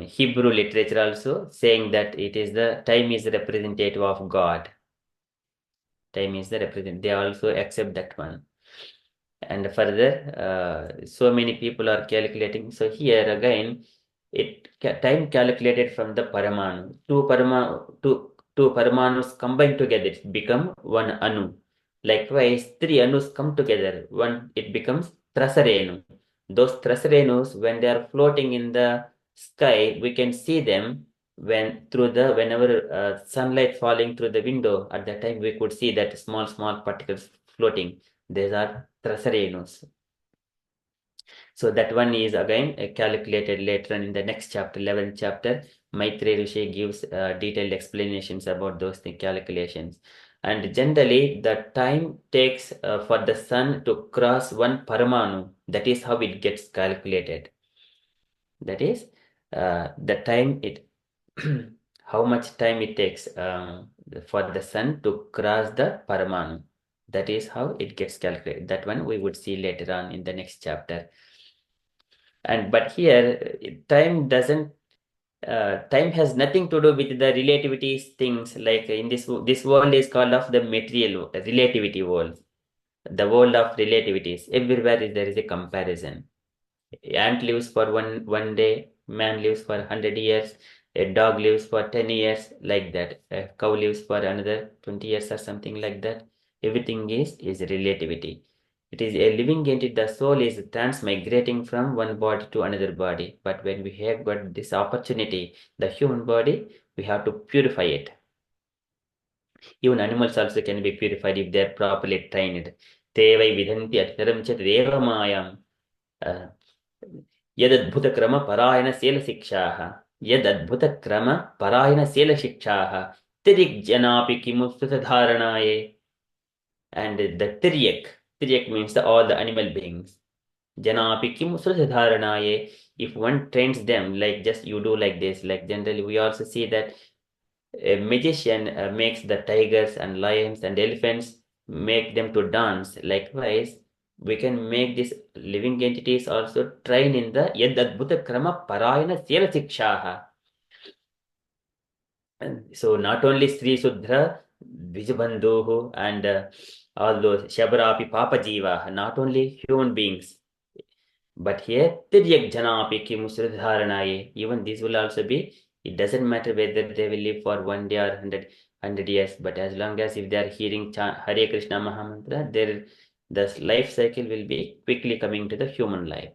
Hebrew literature also, saying that it is the time is representative of God. Time is the represent. They also accept that one. And further, so many people are calculating. So here again, time calculated from the Paramanu. Two Paramanus combined together, it become one Anu. Likewise, three Anus come together, one it becomes Trasarenu. Those Trasarenus, when they are floating in the sky, we can see them whenever sunlight falling through the window. At that time, we could see that small particles floating. These are Trasarenus. So that one is again calculated later on in the next chapter, 11th chapter. Maitreya Rishi gives detailed explanations about those calculations. And generally, the time takes for the sun to cross one Paramanu. That is how it gets calculated. That is the time how much time it takes for the sun to cross the Paramanu. That is how it gets calculated. That one we would see later on in the next chapter. But here time doesn't time has nothing to do with the relativity things. Like in this world is called of the material relativity world, the world of relativities. Everywhere there is a comparison. Ant lives for one day, man lives for 100 years, a dog lives for 10 years, like that. A cow lives for another 20 years or something like that. Everything is relativity. It is a living entity. The soul is transmigrating from one body to another body. But when we have got this opportunity, the human body, we have to purify it. Even animals also can be purified if they are properly trained. Tevai vidhanti atharam chat deva mayam. यदद्भुतक्रमपरायणशीलशिक्षाः यदद्भुतक्रमपरायणशीलशिक्षाः तिर्यक्जनापि किमु सुतधारणाये. And the tiryak means all the animal beings. Janapi kimu suradharanaye. If one trains them, like just you do like this, like generally we also see that a magician makes the tigers and lions and elephants, make them to dance. Likewise, we can make these living entities also train in the yadadbhuta krama parayana sela sikshaha. So not only Sri Sudra, Vijabandhu, and all those Shabrapi Papa Jiva, not only human beings, but here Tiryak Janapi Kimusradharanaye, even this will also be, it doesn't matter whether they will live for 1 day or 100. 100 years, but as long as if they are hearing Hare Krishna Mahamantra, the life cycle will be quickly coming to the human life.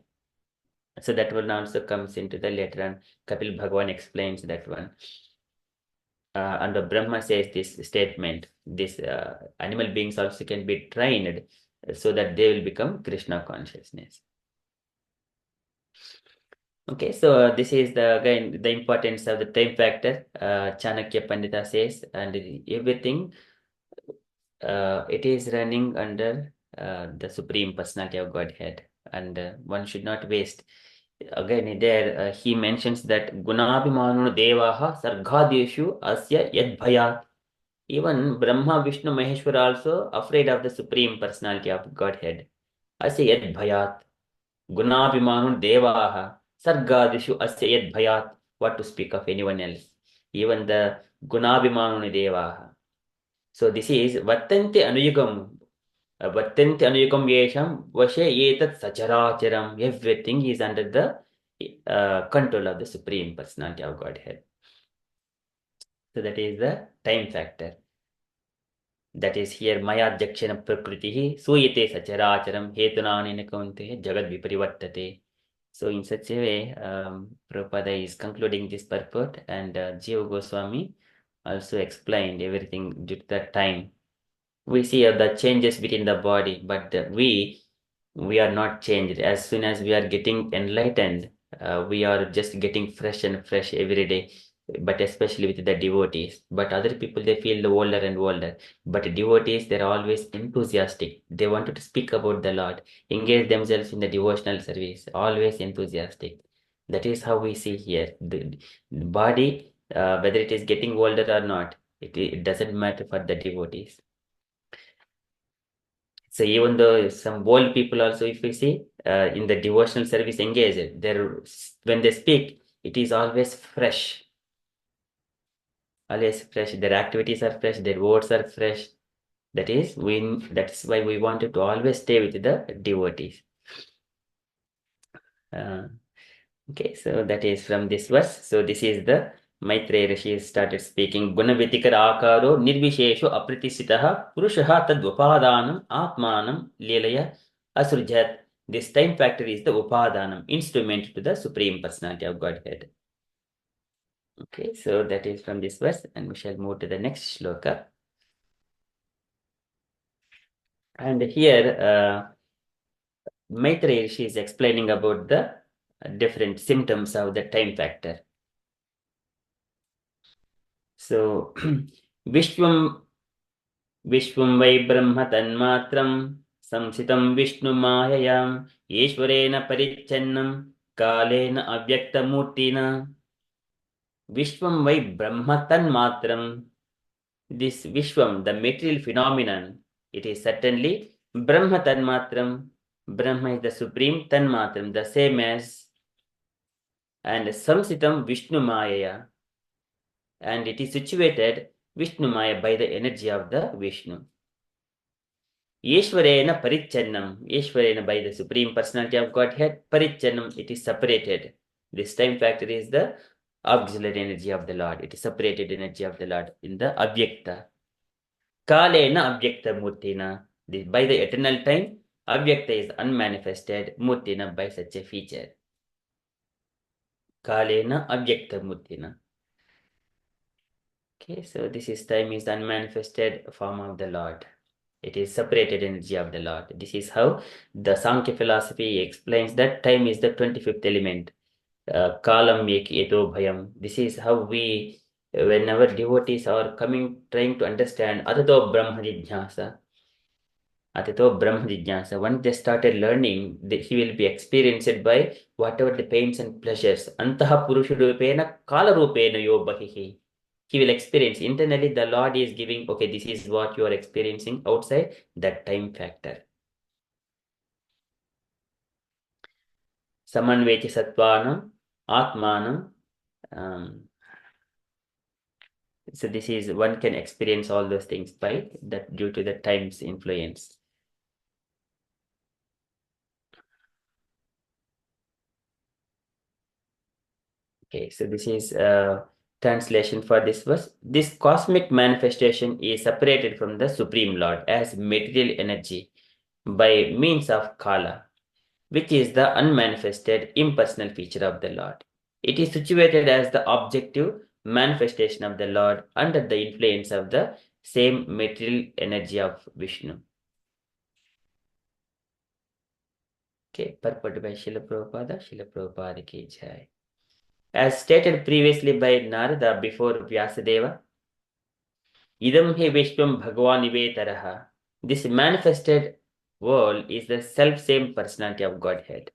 So that one also comes into the later on. Kapil Bhagwan explains that one. And the Brahma says this statement, this animal beings also can be trained so that they will become Krishna consciousness. Okay, so this is again the importance of the time factor. Chanakya Pandita says, and everything it is running under the Supreme Personality of Godhead, and one should not waste. Again, there he mentions that Gunabhimanu Devaha Sargadeshu Asya Yad Bhayat. Even Brahma, Vishnu, Maheshwara also afraid of the Supreme Personality of Godhead. Asya Yad Bhayat. Gunabhimanu Devaha Sargadeshu Asya Yad Bhayat. What to speak of anyone else? Even the Gunabhimanu Devaha. So this is Vattante Anuyugam. Vattante Anuyugam Yesham Vashe Yetat Sacharacharam. Everything is under the control of the Supreme Personality of Godhead. So that is the time factor. That is here Maya Jakshana Prakriti Suyate Sacharacharam Hetunanina Kaunte Jagad Viparivartate. So in such a way, Prabhupada is concluding this purport, and Jiva Goswami also explained everything due to that time. We see the changes within the body, but we are not changed. As soon as we are getting enlightened, we are just getting fresh and fresh every day, but especially with the devotees. But other people, they feel older and older. But devotees, they're always enthusiastic. They wanted to speak about the Lord, engage themselves in the devotional service, always enthusiastic. That is how we see here. The body, whether it is getting older or not, it doesn't matter for the devotees. So even though some old people also, if we see in the devotional service engaged, when they speak, it is always fresh. Always fresh. Their activities are fresh. Their words are fresh. That's why we wanted to always stay with the devotees. Okay, so that is from this verse. So this is the Maitreya Rishi started speaking. Gunavitikar akaro nirvishesho apratisitaha purushaha tad upadanam atmanam lelaya asrujat. This time factor is the upadanam, instrument to the Supreme Personality of Godhead. Okay, so that is from this verse, and we shall move to the next shloka. And here, Maitreya Rishi is explaining about the different symptoms of the time factor. So, Vishwam वै ब्रह्म तन्मात्रं संसितं विष्णुमाययाम् ईश्वरेण परिच्छन्नं कालेन अव्यक्तमूर्तिना. Vishwam vai Brahma Tanmatram. This Vishwam, the material phenomenon, it is certainly Brahma Tanmatram. Brahma is the supreme Tanmatram, the same as, and Samsitam Vishnu Maya. And it is situated Vishnu Maya by the energy of the Vishnu. Yeshwarena Parichannam. Yeshwarena by the Supreme Personality of Godhead. Parichannam, it is separated. This time factor is the auxiliary energy of the Lord. It is separated energy of the Lord in the Avyakta. Kalena Avyakta Murtina. By the eternal time, Avyakta is unmanifested. Murtina by such a feature. Kalena Avyakta Murtina. Okay, so this is time is the unmanifested form of the Lord. It is separated energy of the Lord. This is how the Sankhya philosophy explains that time is the 25th element. Kalam eto bhayam. This is how we, whenever devotees are coming, trying to understand Atato Brahma Jijnasa. Atato Brahma Jijnasa. Once they started learning, he will be experienced by whatever the pains and pleasures. Antaha Purushurupena Kala Rupena Yo Bahihi. He will experience internally. The Lord is giving, okay, this is what you are experiencing outside, that time factor. Samanvechi Sattvanam, Atmanam. So this is, one can experience all those things by that due to the time's influence. Okay, so this is translation for this verse. This cosmic manifestation is separated from the Supreme Lord as material energy by means of Kala, which is the unmanifested impersonal feature of the Lord. It is situated as the objective manifestation of the Lord under the influence of the same material energy of Vishnu. Okay, purport by Srila Prabhupada ki jai. As stated previously by Narada before Vyasadeva, idam hi vishwam bhagwan ivetaraha. This manifested world is the self-same personality of Godhead,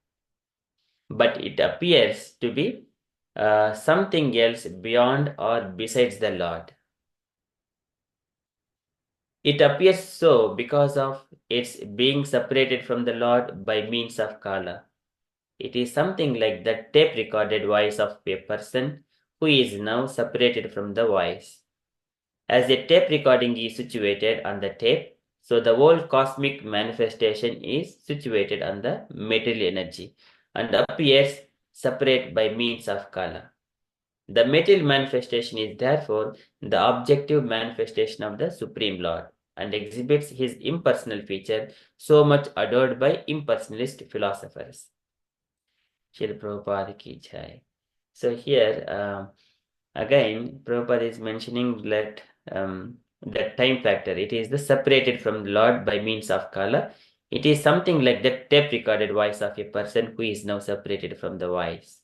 but it appears to be something else beyond or besides the Lord. It appears so because of its being separated from the Lord by means of Kala. It is something like the tape recorded voice of a person who is now separated from the voice. As a tape recording is situated on the tape, so the whole cosmic manifestation is situated on the material energy and appears separate by means of Kala. The material manifestation is therefore the objective manifestation of the Supreme Lord and exhibits his impersonal feature so much adored by impersonalist philosophers. Srila Prabhupada ki jai. So here again Prabhupada is mentioning that that time factor. It is the separated from the Lord by means of Kala. It is something like the tape recorded voice of a person who is now separated from the voice.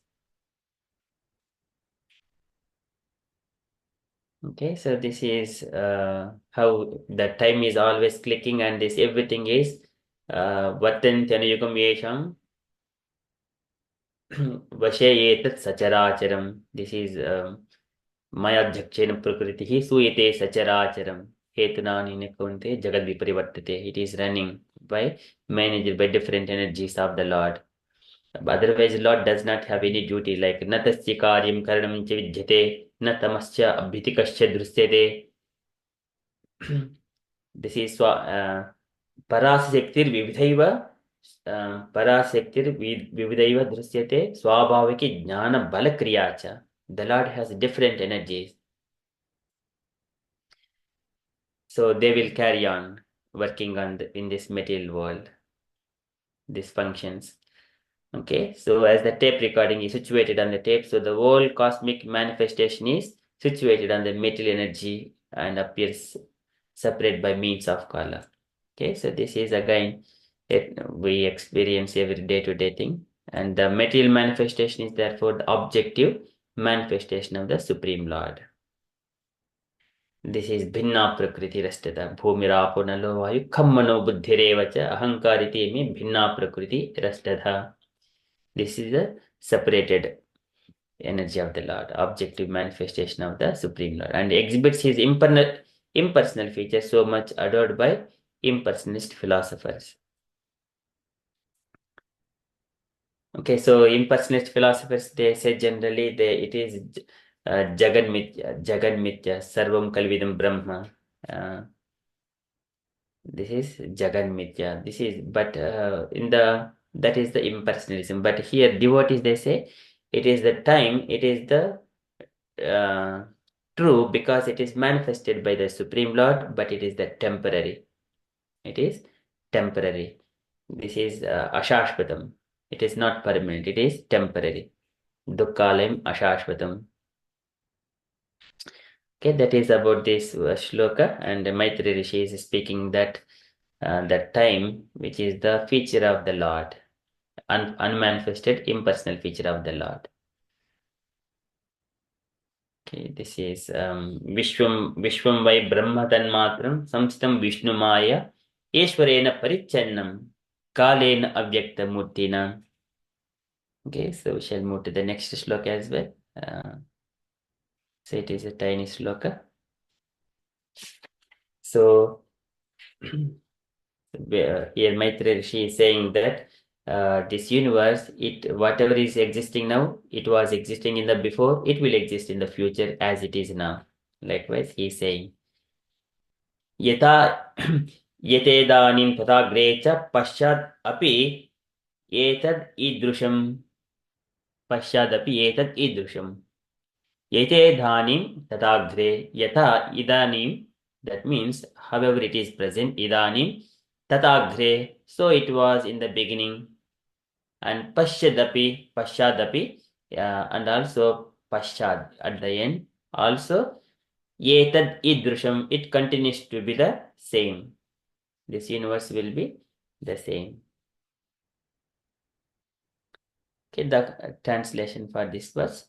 Okay, so this is how the time is always clicking, and this everything is vatan tanayukam yesham vashe etat sacharacharam. This is maya jakchena prakritihi suyate sacharacharam hetunani nekunte jagad viparivartate. It is running by managed by different energies of the Lord. Otherwise, Lord does not have any duty like natasya karyam karanam cha vidyate na tamasya abhitikasya drusyate. This is पराशक्तिर विविधैव पराशक्तिर विविधैव दृश्यते स्वाभाविक ज्ञान बल क्रिया च. The Lord has different energies, so they will carry on working on in this material world, these functions. Okay, so as the tape recording is situated on the tape, so the whole cosmic manifestation is situated on the material energy and appears separate by means of Kala. Okay, so this is again we experience every day-to-day thing, and the material manifestation is therefore the objective manifestation of the Supreme Lord. This is bhinna prakriti rastata bhumirapo nalo vayu khammano buddhireva cha ahankariti me bhinna prakriti rastata. This is the separated energy of the Lord, objective manifestation of the Supreme Lord, and exhibits his impersonal features so much adored by impersonalist philosophers. Okay, so impersonalist philosophers, they say generally it is Jagan Mithya, Sarvam Kalvidam Brahma. This is Jagan Mithya. This is, but that is the impersonalism. But here devotees, they say it is the time, it is the true because it is manifested by the Supreme Lord, but it is the temporary. It is temporary. This is Ashashvatam. It is not permanent. It is temporary. Dukkalayam Ashashvatam. Okay, that is about this shloka, and Maitri Rishi is speaking that that time, which is the feature of the Lord, unmanifested, impersonal feature of the Lord. Okay, this is Vishwam vai Brahma Tanmatram Samstam Vishnu Maya Eshwarena Parichannam Kalena Avyakta Murtina. Okay, so we shall move to the next shloka as well. So it is a tiny shloka. So here Maitreya Rishi is saying that this universe, whatever is existing now, it was existing in the before, it will exist in the future as it is now. Likewise, he is saying, Yata Yetedanim Tatagre cha Pashad api etad idrusham. Pashad api etad idrusham. Yete dhanim tatagre yata idanim. That means, however it is present, idanim tatagre. So it was in the beginning. And pashadapi, and also pashad at the end. Also, yetad idrusham, it continues to be the same. This universe will be the same. Okay, the translation for this verse.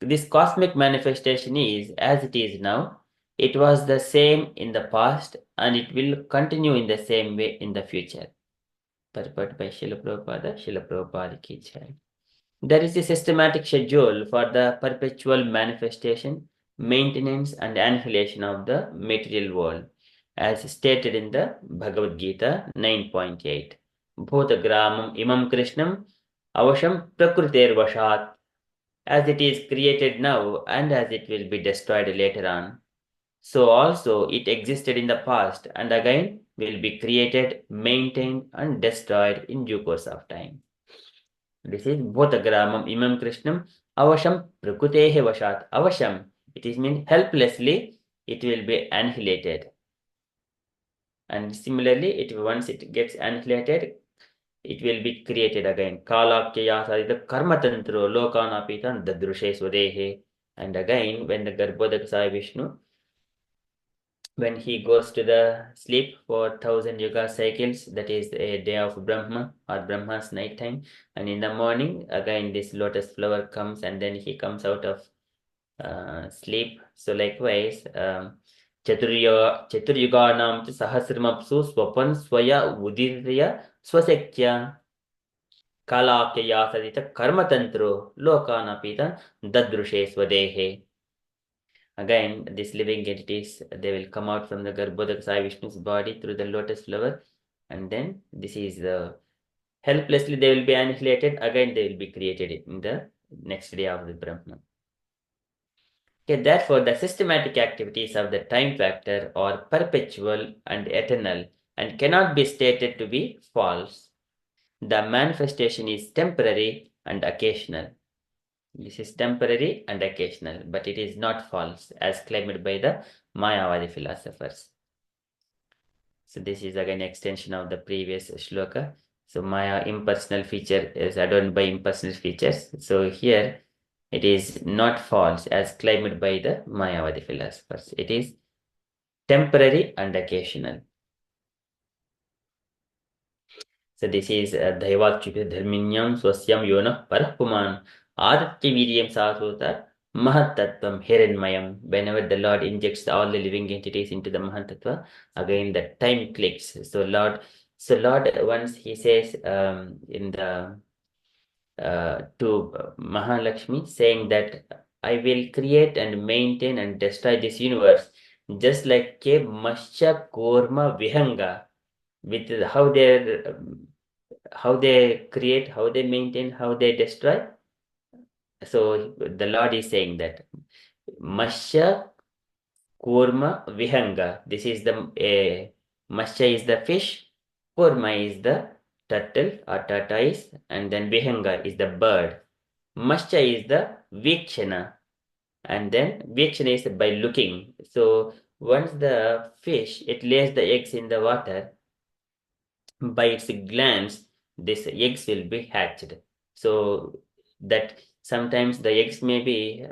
This cosmic manifestation is as it is now. It was the same in the past and it will continue in the same way in the future. Purport by Srila Prabhupada ki jai. There is a systematic schedule for the perpetual manifestation, maintenance, and annihilation of the material world, as stated in the Bhagavad Gita 9.8. Bhutagramam imam krishnam avasham prakriter vashat, as it is created now and as it will be destroyed later on. So also it existed in the past and again will be created, maintained, and destroyed in due course of time. This is Bhutagramam imam krishnam avasham prakutehe vashat. Avasham, it is mean helplessly it will be annihilated. And similarly, once it gets annihilated, it will be created again. Kalakya sarita karmatantro lokanapitan dadrushe swadehe. And again, when the Garbhodaka Sai Vishnu, when he goes to the sleep for 1,000 yoga cycles, that is a day of Brahma or Brahma's night time, and in the morning again this lotus flower comes and then he comes out of sleep. So likewise, Chaturyuganam sahasramapsu swapan swaya udirya swasektya kalakya sadita karmatantro lokanapita dadrushe swadehe. Again, these living entities, they will come out from the Garbhodaka Sai Vishnu's body through the lotus flower, and then this is the helplessly they will be annihilated. Again, they will be created in the next day of the Brahman. Okay, therefore, the systematic activities of the time factor are perpetual and eternal and cannot be stated to be false. The manifestation is temporary and occasional. This is temporary and occasional, but it is not false as claimed by the Mayavadi philosophers. So this is again extension of the previous shloka. So Maya impersonal feature is adorned by impersonal features. So here it is not false as claimed by the Mayavadi philosophers. It is temporary and occasional. So this is Daivachupi Dharminyam Swasyam Yona Parapuman Aditya Vidyam Sasota Mahatattvam Hiranmayam. Whenever the Lord injects all the living entities into the Mahatattva, again the time clicks. So Lord once he says in the to Mahalakshmi, saying that I will create and maintain and destroy this universe just like a Mascha Korma Vihanga, with how they create, how they maintain, how they destroy. So the Lord is saying that Masya Kurma Vihanga. This is the Masya is the fish, Kurma is the turtle or tortoise, and then Vihanga is the bird. Masya is the Vikshana, and then Vikshana is by looking. So once the fish it lays the eggs in the water, by its glance, these eggs will be hatched. So that sometimes the eggs may be,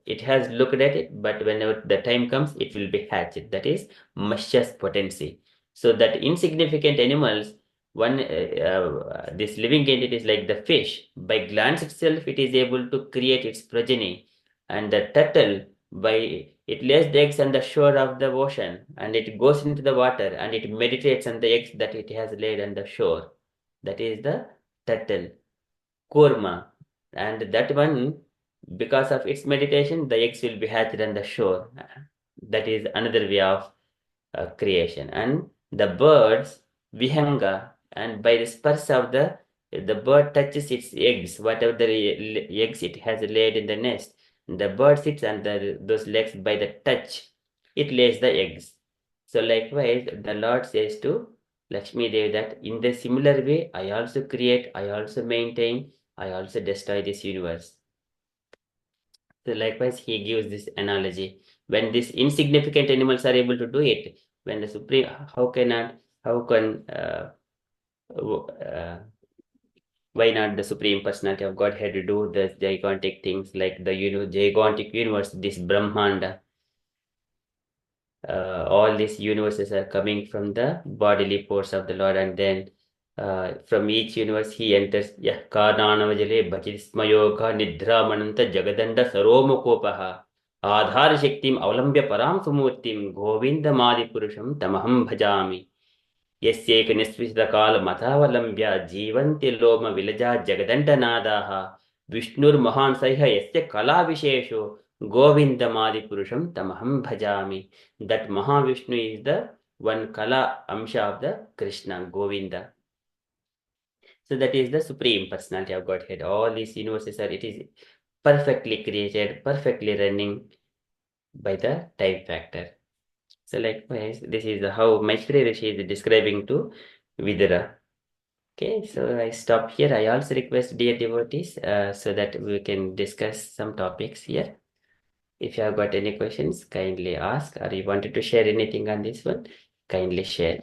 it has looked at it, but whenever the time comes, it will be hatched. That is Mashya's potency. So that insignificant animals, this living entities like the fish, by glance itself, it is able to create its progeny. And the turtle, by it lays the eggs on the shore of the ocean and it goes into the water and it meditates on the eggs that it has laid on the shore. That is the turtle, Kurma. And that one, because of its meditation, the eggs will be hatched on the shore. That is another way of creation. And the birds, Vihanga, and by the spurs of the bird touches its eggs, whatever the eggs it has laid in the nest. The bird sits on those legs by the touch. It lays the eggs. So likewise, the Lord says to Lakshmi Devi that in the similar way, I also create, I also maintain, I also destroy this universe. So likewise, he gives this analogy. When these insignificant animals are able to do it, when the Supreme, how can why not the Supreme Personality of Godhead do the gigantic things like the gigantic universe, this Brahmanda? All these universes are coming from the bodily force of the Lord, and then from each universe he enters. Yah Karnanavajale Bhatismayoga Nidramananta Jagadanda Saromukopaha Adhar Shaktim Avalambya Param Sumurtim Govindamadi Purusham Tamaham Bhajami. यस्येक निस्पृशकाल मतावलंब्य जीवन्ति लोम विलजा जगदण्डनादाः विष्णुर्महान् सह यस्य कला विशेषो गोविन्दमादि पुरुषं तमहं भजामि. That Mahavishnu is the one kala amsha of the Krishna, Govinda. So that is the Supreme Personality of Godhead. All these universes it is perfectly created, perfectly running by the time factor. So likewise, this is how Maitreya Rishi is describing to Vidura. Okay, so I stop here. I also request dear devotees so that we can discuss some topics here. If you have got any questions, kindly ask, or you wanted to share anything on this one, kindly share.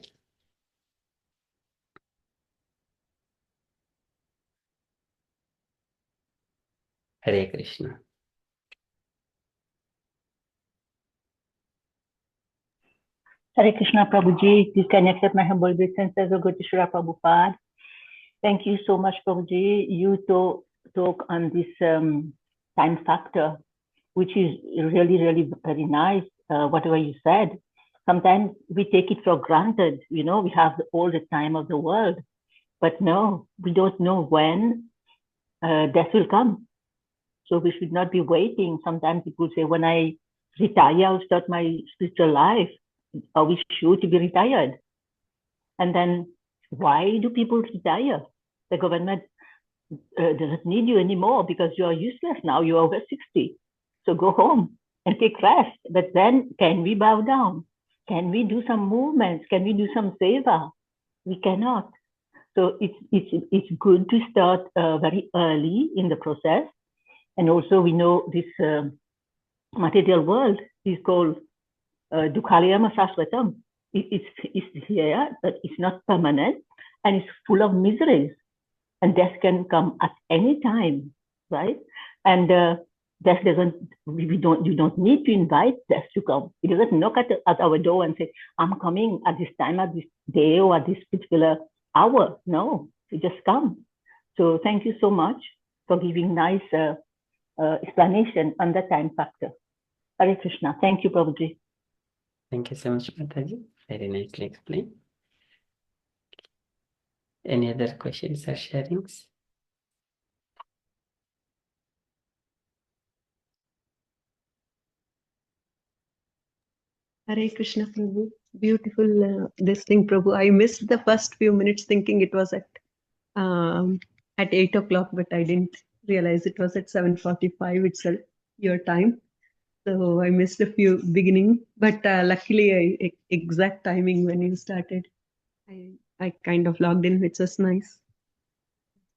Hare Krishna. Hare Krishna, Prabhuji. Please can accept my humble obeisances of Guru Shri Prabhupada. Thank you so much, Prabhuji. You talk on this time factor, which is really, really very nice. Whatever you said. Sometimes we take it for granted. We have all the time of the world, but no, we don't know when death will come. So we should not be waiting. Sometimes people say, when I retire, I'll start my spiritual life. Are we sure to be retired? And then why do people retire? The government doesn't need you anymore because you are useless now. You're over 60. So go home and take rest. But then can we bow down? Can we do some movements? Can we do some seva? We cannot. So it's good to start very early in the process. And also we know this material world is called Dukhalayama Saswatam. It's here, but it's not permanent, and it's full of miseries. And death can come at any time, right? And death you don't need to invite death to come. It doesn't knock at our door and say, I'm coming at this time, at this day, or at this particular hour. No, it just come. So thank you so much for giving nice explanation on the time factor. Hare Krishna. Thank you, Prabhuji. Thank you so much, Mataji. Very nicely explained. Any other questions or sharings? Hare Krishna, Prabhu. Beautiful this thing, Prabhu. I missed the first few minutes thinking it was at 8 o'clock, but I didn't realize it was at 7:45 itself, your time. So I missed a few beginning, but luckily exact timing when you started. I kind of logged in, which was nice.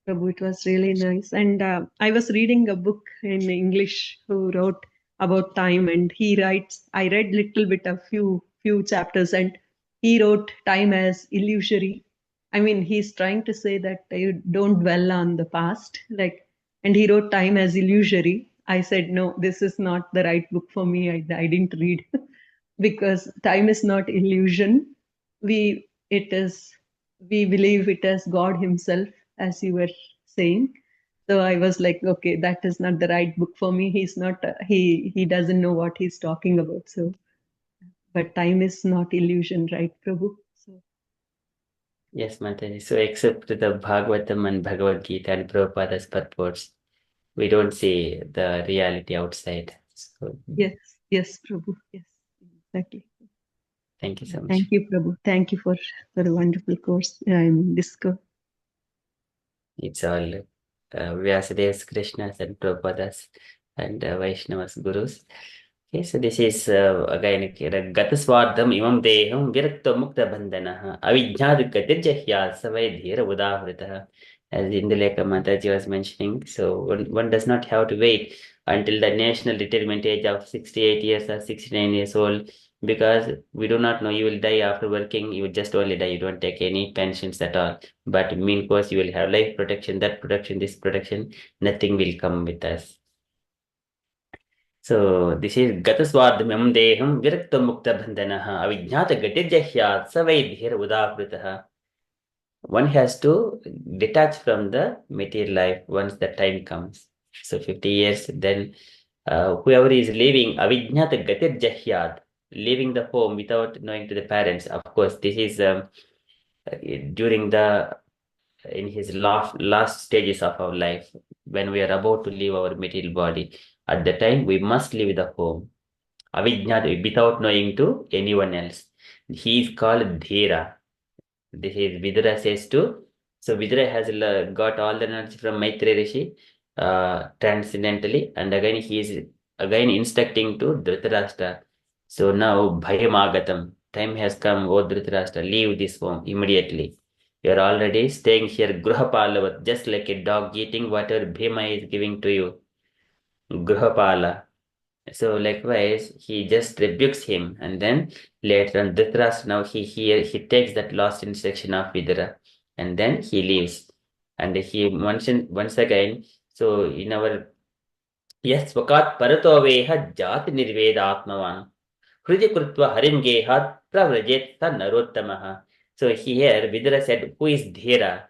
Prabhu, it was really nice. And I was reading a book in English who wrote about time, and he writes, I read little bit of few chapters, and he wrote time as illusory. I mean, he's trying to say that you don't dwell on the past, and he wrote time as illusory. I said, no, this is not the right book for me. I didn't read because time is not illusion. We believe it as God himself, as you were saying. So I was like, okay, that is not the right book for me. He's not, he doesn't know what he's talking about. So, but time is not illusion, right, Prabhu? So. Yes, Mataji. So except the Bhagavatam and Bhagavad Gita and Prabhupada's purports, we don't see the reality outside. So, yes, Prabhu. Yes, exactly. Thank you so much. Thank you, Prabhu. Thank you for the wonderful course. It's all Vyasadev's, Krishna's, and Prabhupada's, and Vaishnava's gurus. Okay, so this is again Gataswardham imam deham virakta mukta bandhanaha avijnad gatirjahya savay dhira udahrita. As Indulekha Mataji was mentioning, so one does not have to wait until the national retirement age of 68 years or 69 years old, because we do not know, you will die after working, you will just only die, you don't take any pensions at all. But mean course, you will have life protection, that protection, this protection, nothing will come with us. So this is Gataswadmyam Deham Virakta Mukta Bandhanaha Avijnata Gatirjahyat Savaidhir Udapritah. One has to detach from the material life once the time comes. So 50 years, then whoever is leaving Avijnata Gatirjahyat, leaving the home without knowing to the parents. Of course, this is during the in his last stages of our life, when we are about to leave our material body. At the time, we must leave the home avijnata, without knowing to anyone else. He is called Dhira. This is Vidura says to. So Vidura has got all the knowledge from Maitreya Rishi transcendentally, and again he is again instructing to Dhritarashtra. So now Bhayamagatam, time has come, O Dhritarashtra, leave this home immediately. You are already staying here, Gruhapalavat, just like a dog eating whatever Bhima is giving to you. Gruhapala. So likewise, he just rebukes him, and then later on, Dhritarashtra, now he takes that last instruction of Vidura, and then he leaves. And he mentioned once again, so in our yes, Swakat Parato Veha Jati Nirvedatmavan, Hridi Krutva Harim Gehat Pravrajet Narottamaha. So here Vidura said, who is Dhira?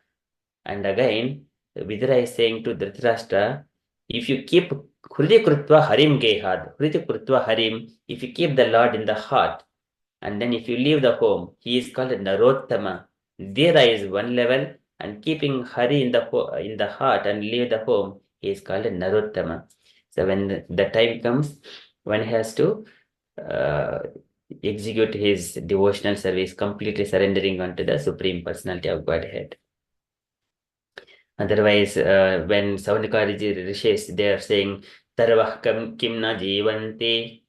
And again, Vidura is saying to Dhritarashtra, if you keep Hridi Krutva Harim Gehad, Hridi Krutva Harim, if you keep the Lord in the heart, and then if you leave the home, he is called Narottama. Dhira is one level, and keeping Hari in the heart and leave the home, he is called Narottama. So when the time comes, one has to uh, execute his devotional service, completely surrendering unto the Supreme Personality of Godhead. Otherwise, when Saunakariji Rishis, they are saying, Tarvah kim na jivanti,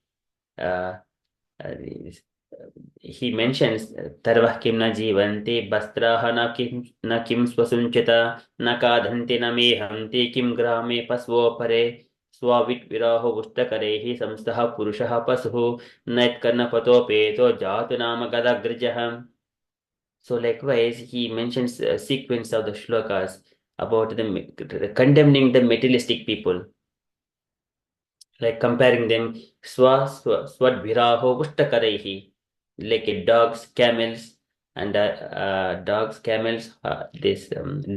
he mentions, Tarvah kim na jivanti, Bastraha na kim swasunchita, na kadhanti na mehamti, kim grame pasvo pare, swavit viraho vustakarehi, samstaha purushaha pashu, nait karna pato peto, jatu nama gadagrijaham. So likewise, he mentions a sequence of the shlokas about condemning the materialistic people, like comparing them swadviraho vushtakaraihi, like dogs, camels, and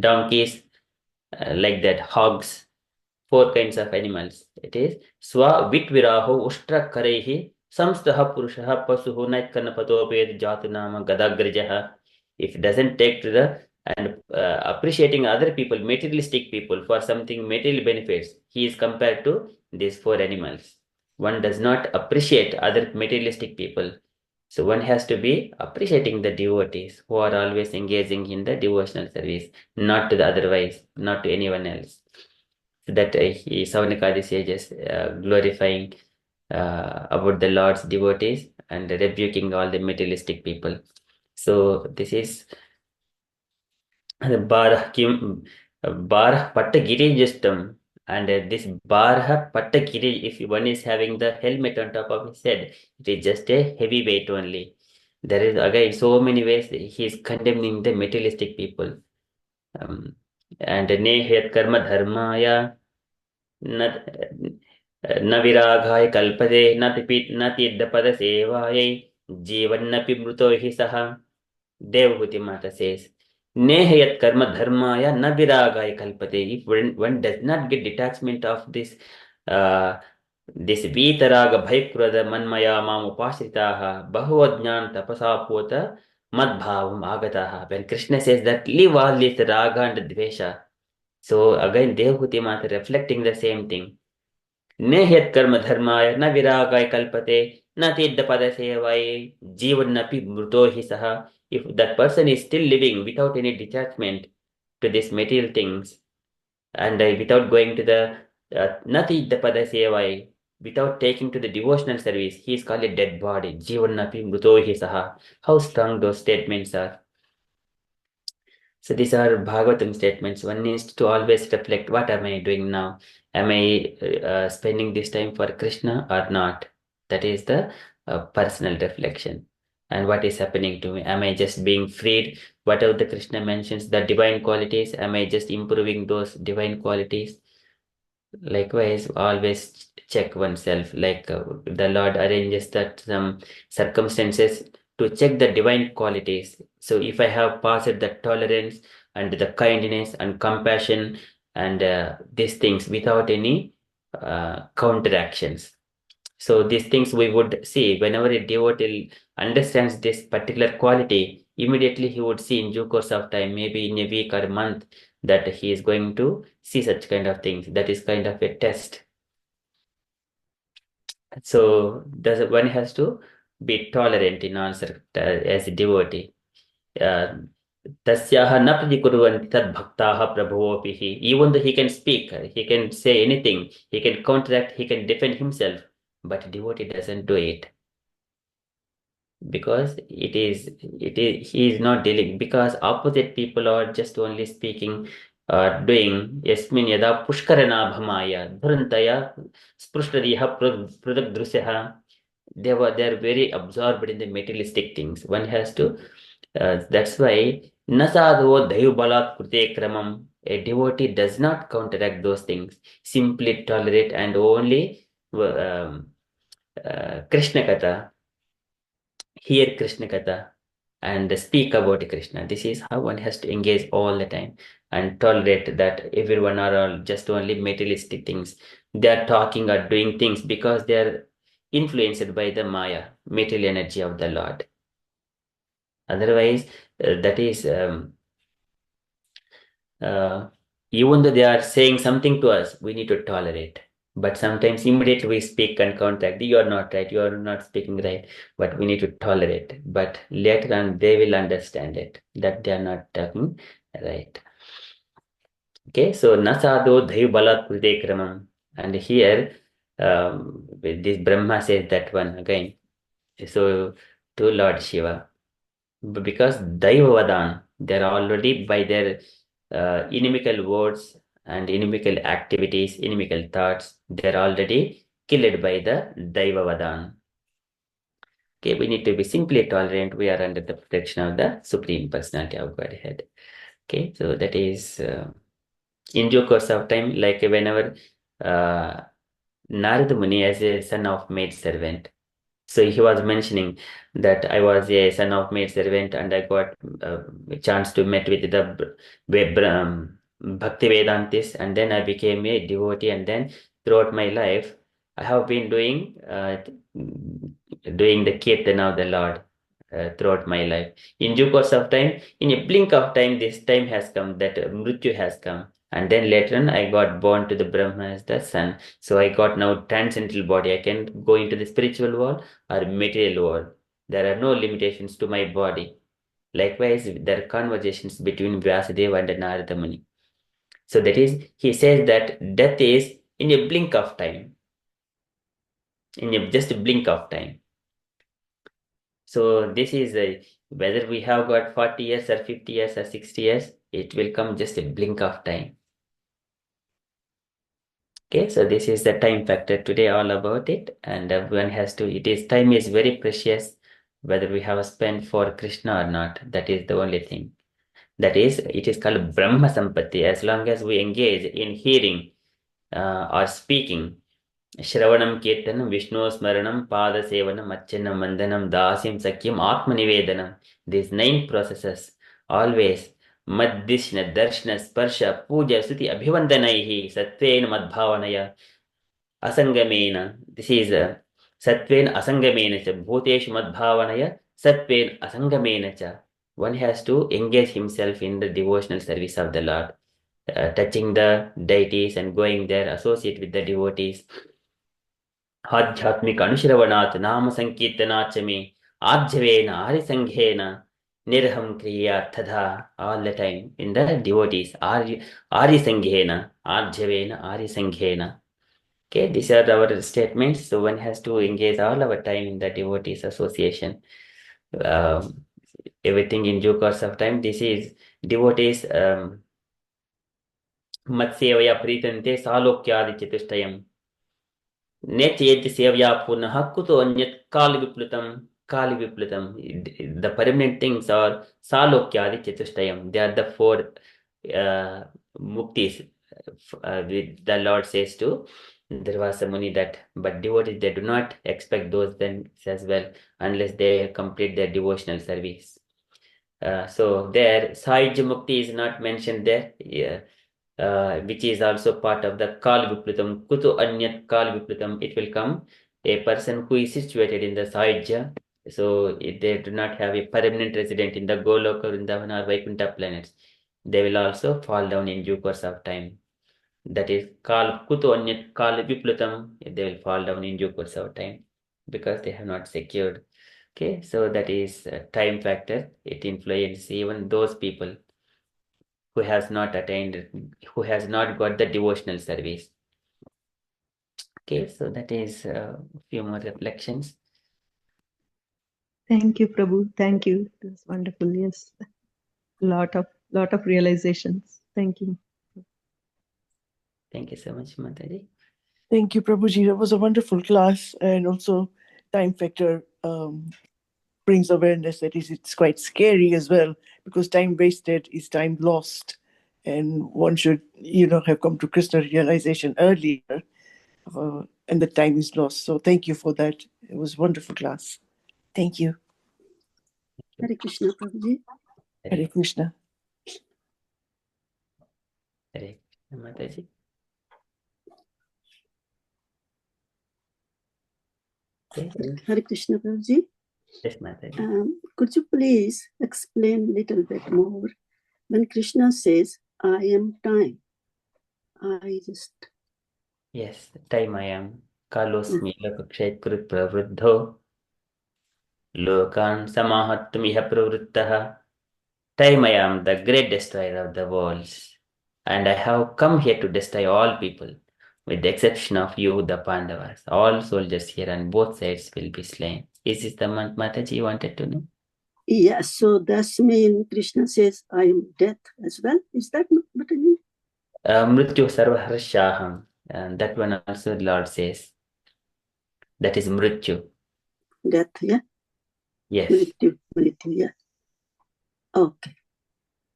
donkeys, like that, hogs, four kinds of animals. It is swa vitviraho ushtrakaraihi samstaha purushaha pasuhu naitkarnapatopet jatunama gadagrijaha. If it doesn't take to the and appreciating other people, materialistic people, for something material benefits, he is compared to these four animals. One does not appreciate other materialistic people. So one has to be appreciating the devotees who are always engaging in the devotional service, not to the otherwise, not to anyone else. So that Savanakadi sages glorifying about the Lord's devotees and rebuking all the materialistic people. So this is Barah Pattagiri system, and this Barah Pattagiri, if one is having the helmet on top of his head, it is just a heavy weight only. There is again so many ways he is condemning the materialistic people. And Nehet Karma Dharmaya न विरागाय कल्पते न तीर्थपद सेवायै जीवन्नपि मृतो हि सः. Devahuti Mata says, Nehayat karma dharmaya na viragaya kalpate. If one does not get detachment of this vitaraga bhaykrada manmaya mam upashritaha bahuvajnan tapasa pota madbhavam agataha. When Krishna says that leave all this raga and dvesha, so again Devahuti Mata reflecting the same thing. Nehyat karma dharmaya na viragaya kalpate na tiddapada sevai jivannapi mruto hi saha. If that person is still living without any detachment to these material things, and without going to the na tiddapada sevai, without taking to the devotional service, he is called a dead body. Jivannapi mruto hi saha. How strong those statements are. So these are Bhagavatam statements. One needs to always reflect, what am I doing now? Am I spending this time for Krishna or not? That is the personal reflection. And what is happening to me? Am I just being freed? Whatever the Krishna mentions, the divine qualities, am I just improving those divine qualities? Likewise, always check oneself, like the Lord arranges that some circumstances to check the divine qualities. So if I have passed the tolerance and the kindness and compassion and these things without any counteractions. So these things we would see whenever a devotee understands this particular quality, immediately he would see in due course of time, maybe in a week or a month, that he is going to see such kind of things. That is kind of a test. So one has to be tolerant in answer as a devotee. Tasyaha na pradikuruvanti tad bhaktaha prabhuvopihi. Even though he can speak, he can say anything, he can counteract, he can defend himself, but devotee doesn't do it. Because he is not dealing, because opposite people are just only speaking or doing yasmin yada pushkarana bhamaya dhurantaya sprushtadeha pradagdrusyaha. They are very absorbed in the materialistic things. One has to that's why nasado dayubalat krute kramam. A devotee does not counteract those things, simply tolerate and only Krishna Katha, hear Krishna Katha and speak about Krishna. This is how one has to engage all the time and tolerate that everyone are all just only materialistic things. They are talking or doing things because they are influenced by the Maya, material energy of the Lord. Otherwise, that is even though they are saying something to us, we need to tolerate. But sometimes immediately we speak and contact. You are not right. You are not speaking right. But we need to tolerate. But later on, they will understand it that they are not talking right. Okay, so nasado dhayu balat krute kramam. And here, this Brahma says that one again. So to Lord Shiva, because Daivavadan, they're already by their inimical words and inimical activities, inimical thoughts, they're already killed by the Daivavadan. Okay, we need to be simply tolerant. We are under the protection of the Supreme Personality of Godhead. Okay, so that is in due course of time, like whenever Narada Muni as a son of maid servant. So he was mentioning that I was a son of maid servant and I got a chance to meet with the Bhakti Vedantis, and then I became a devotee, and then throughout my life I have been doing the kirtan of the Lord throughout my life. In due course of time, in a blink of time, this time has come that Mrityu has come. And then later on, I got born to the Brahma as the son. So I got now transcendental body. I can go into the spiritual world or material world. There are no limitations to my body. Likewise, there are conversations between Vyasadeva and Narada Muni. So that is, he says that death is in a blink of time. Just a blink of time. So this is whether we have got 40 years or 50 years or 60 years, it will come just a blink of time. Okay, so this is the time factor today, all about it, and everyone has to, time is very precious, whether we have spent for Krishna or not. That is the only thing. That is, it is called Brahma Sampatti. As long as we engage in hearing or speaking, Shravanam Kirtanam, Vishnu Smaranam, Pada Sevanam, Achanam, Mandanam, Dasim, Sakyam, Atma Nivedanam. These 9 processes always Maddishna, Darshna, Sparsha, Puja, Suti, Abhivandanaihi, Satvena, Madbhavanaya, Asangamena. This is Satvena, Asangamena, cha, Bhuteshu, Madbhavanaya, Satvena, Asangamena. Cha. One has to engage himself in the devotional service of the Lord, touching the deities and going there, associate with the devotees. आध्यात्मिक अनुश्रवणात् नाम संकीर्तनात् च मे आर्जवेन आर्यसंघेन nirham kriya tadha, all the time in the devotees Sanghena, arjavena Sanghena. Okay, these are our statements. So one has to engage all our time in the devotees association. Everything in due course of time. This is devotees Matsevaya Pritante Salokyadi Chatushayam. Netyeti Sevya Punaha Kuto Anyat Kali Viplitam. The permanent things are Salokyadi Chatushayam. They are the four muktis. The Lord says to Durvasa Muni that, but devotees, they do not expect those things as well unless they complete their devotional service. So there, Sahaj Mukti is not mentioned there. Yeah. Which is also part of the Kal Viplitam. Kutu Anyat Kal Viplitam. It will come a person who is situated in the Sahajya. So they do not have a permanent resident in the Goloka, Vrindavana or Vaikuntha planets. They will also fall down in due course of time. That is Kal Kutu Anyat Kal Viplitam. They will fall down in due course of time because they have not secured. Okay, so that is a time factor. It influences even those people who has not attained, who has not got the devotional service. Okay, so that is a few more reflections. Thank you, Prabhu. Thank you. It was wonderful. Yes. Lot of realizations. Thank you. Thank you so much, Mataji. Thank you, Prabhuji. That was a wonderful class, and also time factor brings awareness that it's quite scary as well, because time wasted is time lost, and one should have come to Krishna realization earlier, and the time is lost. So thank you for that. It was a wonderful class. Thank you. Hare Krishna, Prabhuji. Hare Krishna. Hare Krishna, Mataji. Okay. Hare Krishna, Prabhuji. Yes, Mataji. Could you please explain a little bit more? When Krishna says, I am time, I just... Yes, time I am. Kalosmi lokakshay krut pravruddho. Lokan samahatmiha pravruttaha. Time I am the great destroyer of the worlds. And I have come here to destroy all people, with the exception of you, the Pandavas. All soldiers here on both sides will be slain. Is this the Mataji you wanted to know? Yes, so that's mean Krishna says, I am death as well. Is that what I mean? Mrityu sarvaharashaham. And that one also the Lord says. That is Mrityu. Death, yeah? Yes. Mrityu, yeah. Okay.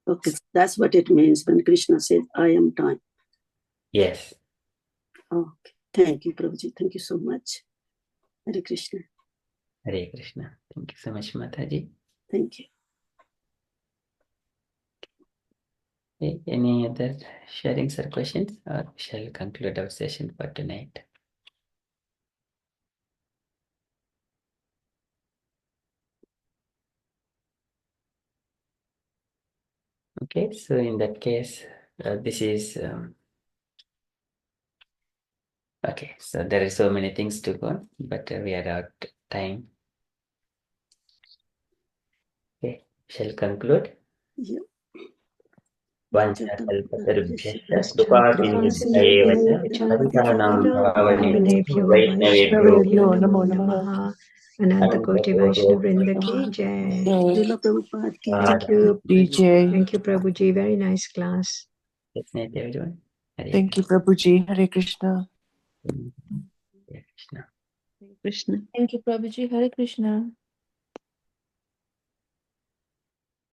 Okay, that's what it means when Krishna says, I am time. Yes. Okay. Thank you, Prabhuji. Thank you so much. Hare Krishna. Hare Krishna. Thank you so much, Mataji. Thank you. Okay. Any other sharings or questions? Or we shall conclude our session for tonight. Okay, so in that case, this is okay. So there are so many things to go, but we are out of time. Okay, shall conclude. Yeah. Vanchakalpatarubhyascha krupasinduhyaeva cha patanam bhavanebhyo Vaishnavebhyo vaishnavebhyo namo namaha. Anantakoti Vaishnava Vrinda ki jai. Srila Prabhupada ki Thank you. DJ. Thank you, Prabhuji. Very nice class. Good night, everyone. Hare Thank you, Prabhuji. Hare Krishna. Krishna. Krishna. Thank you, Prabhuji. Hare Krishna.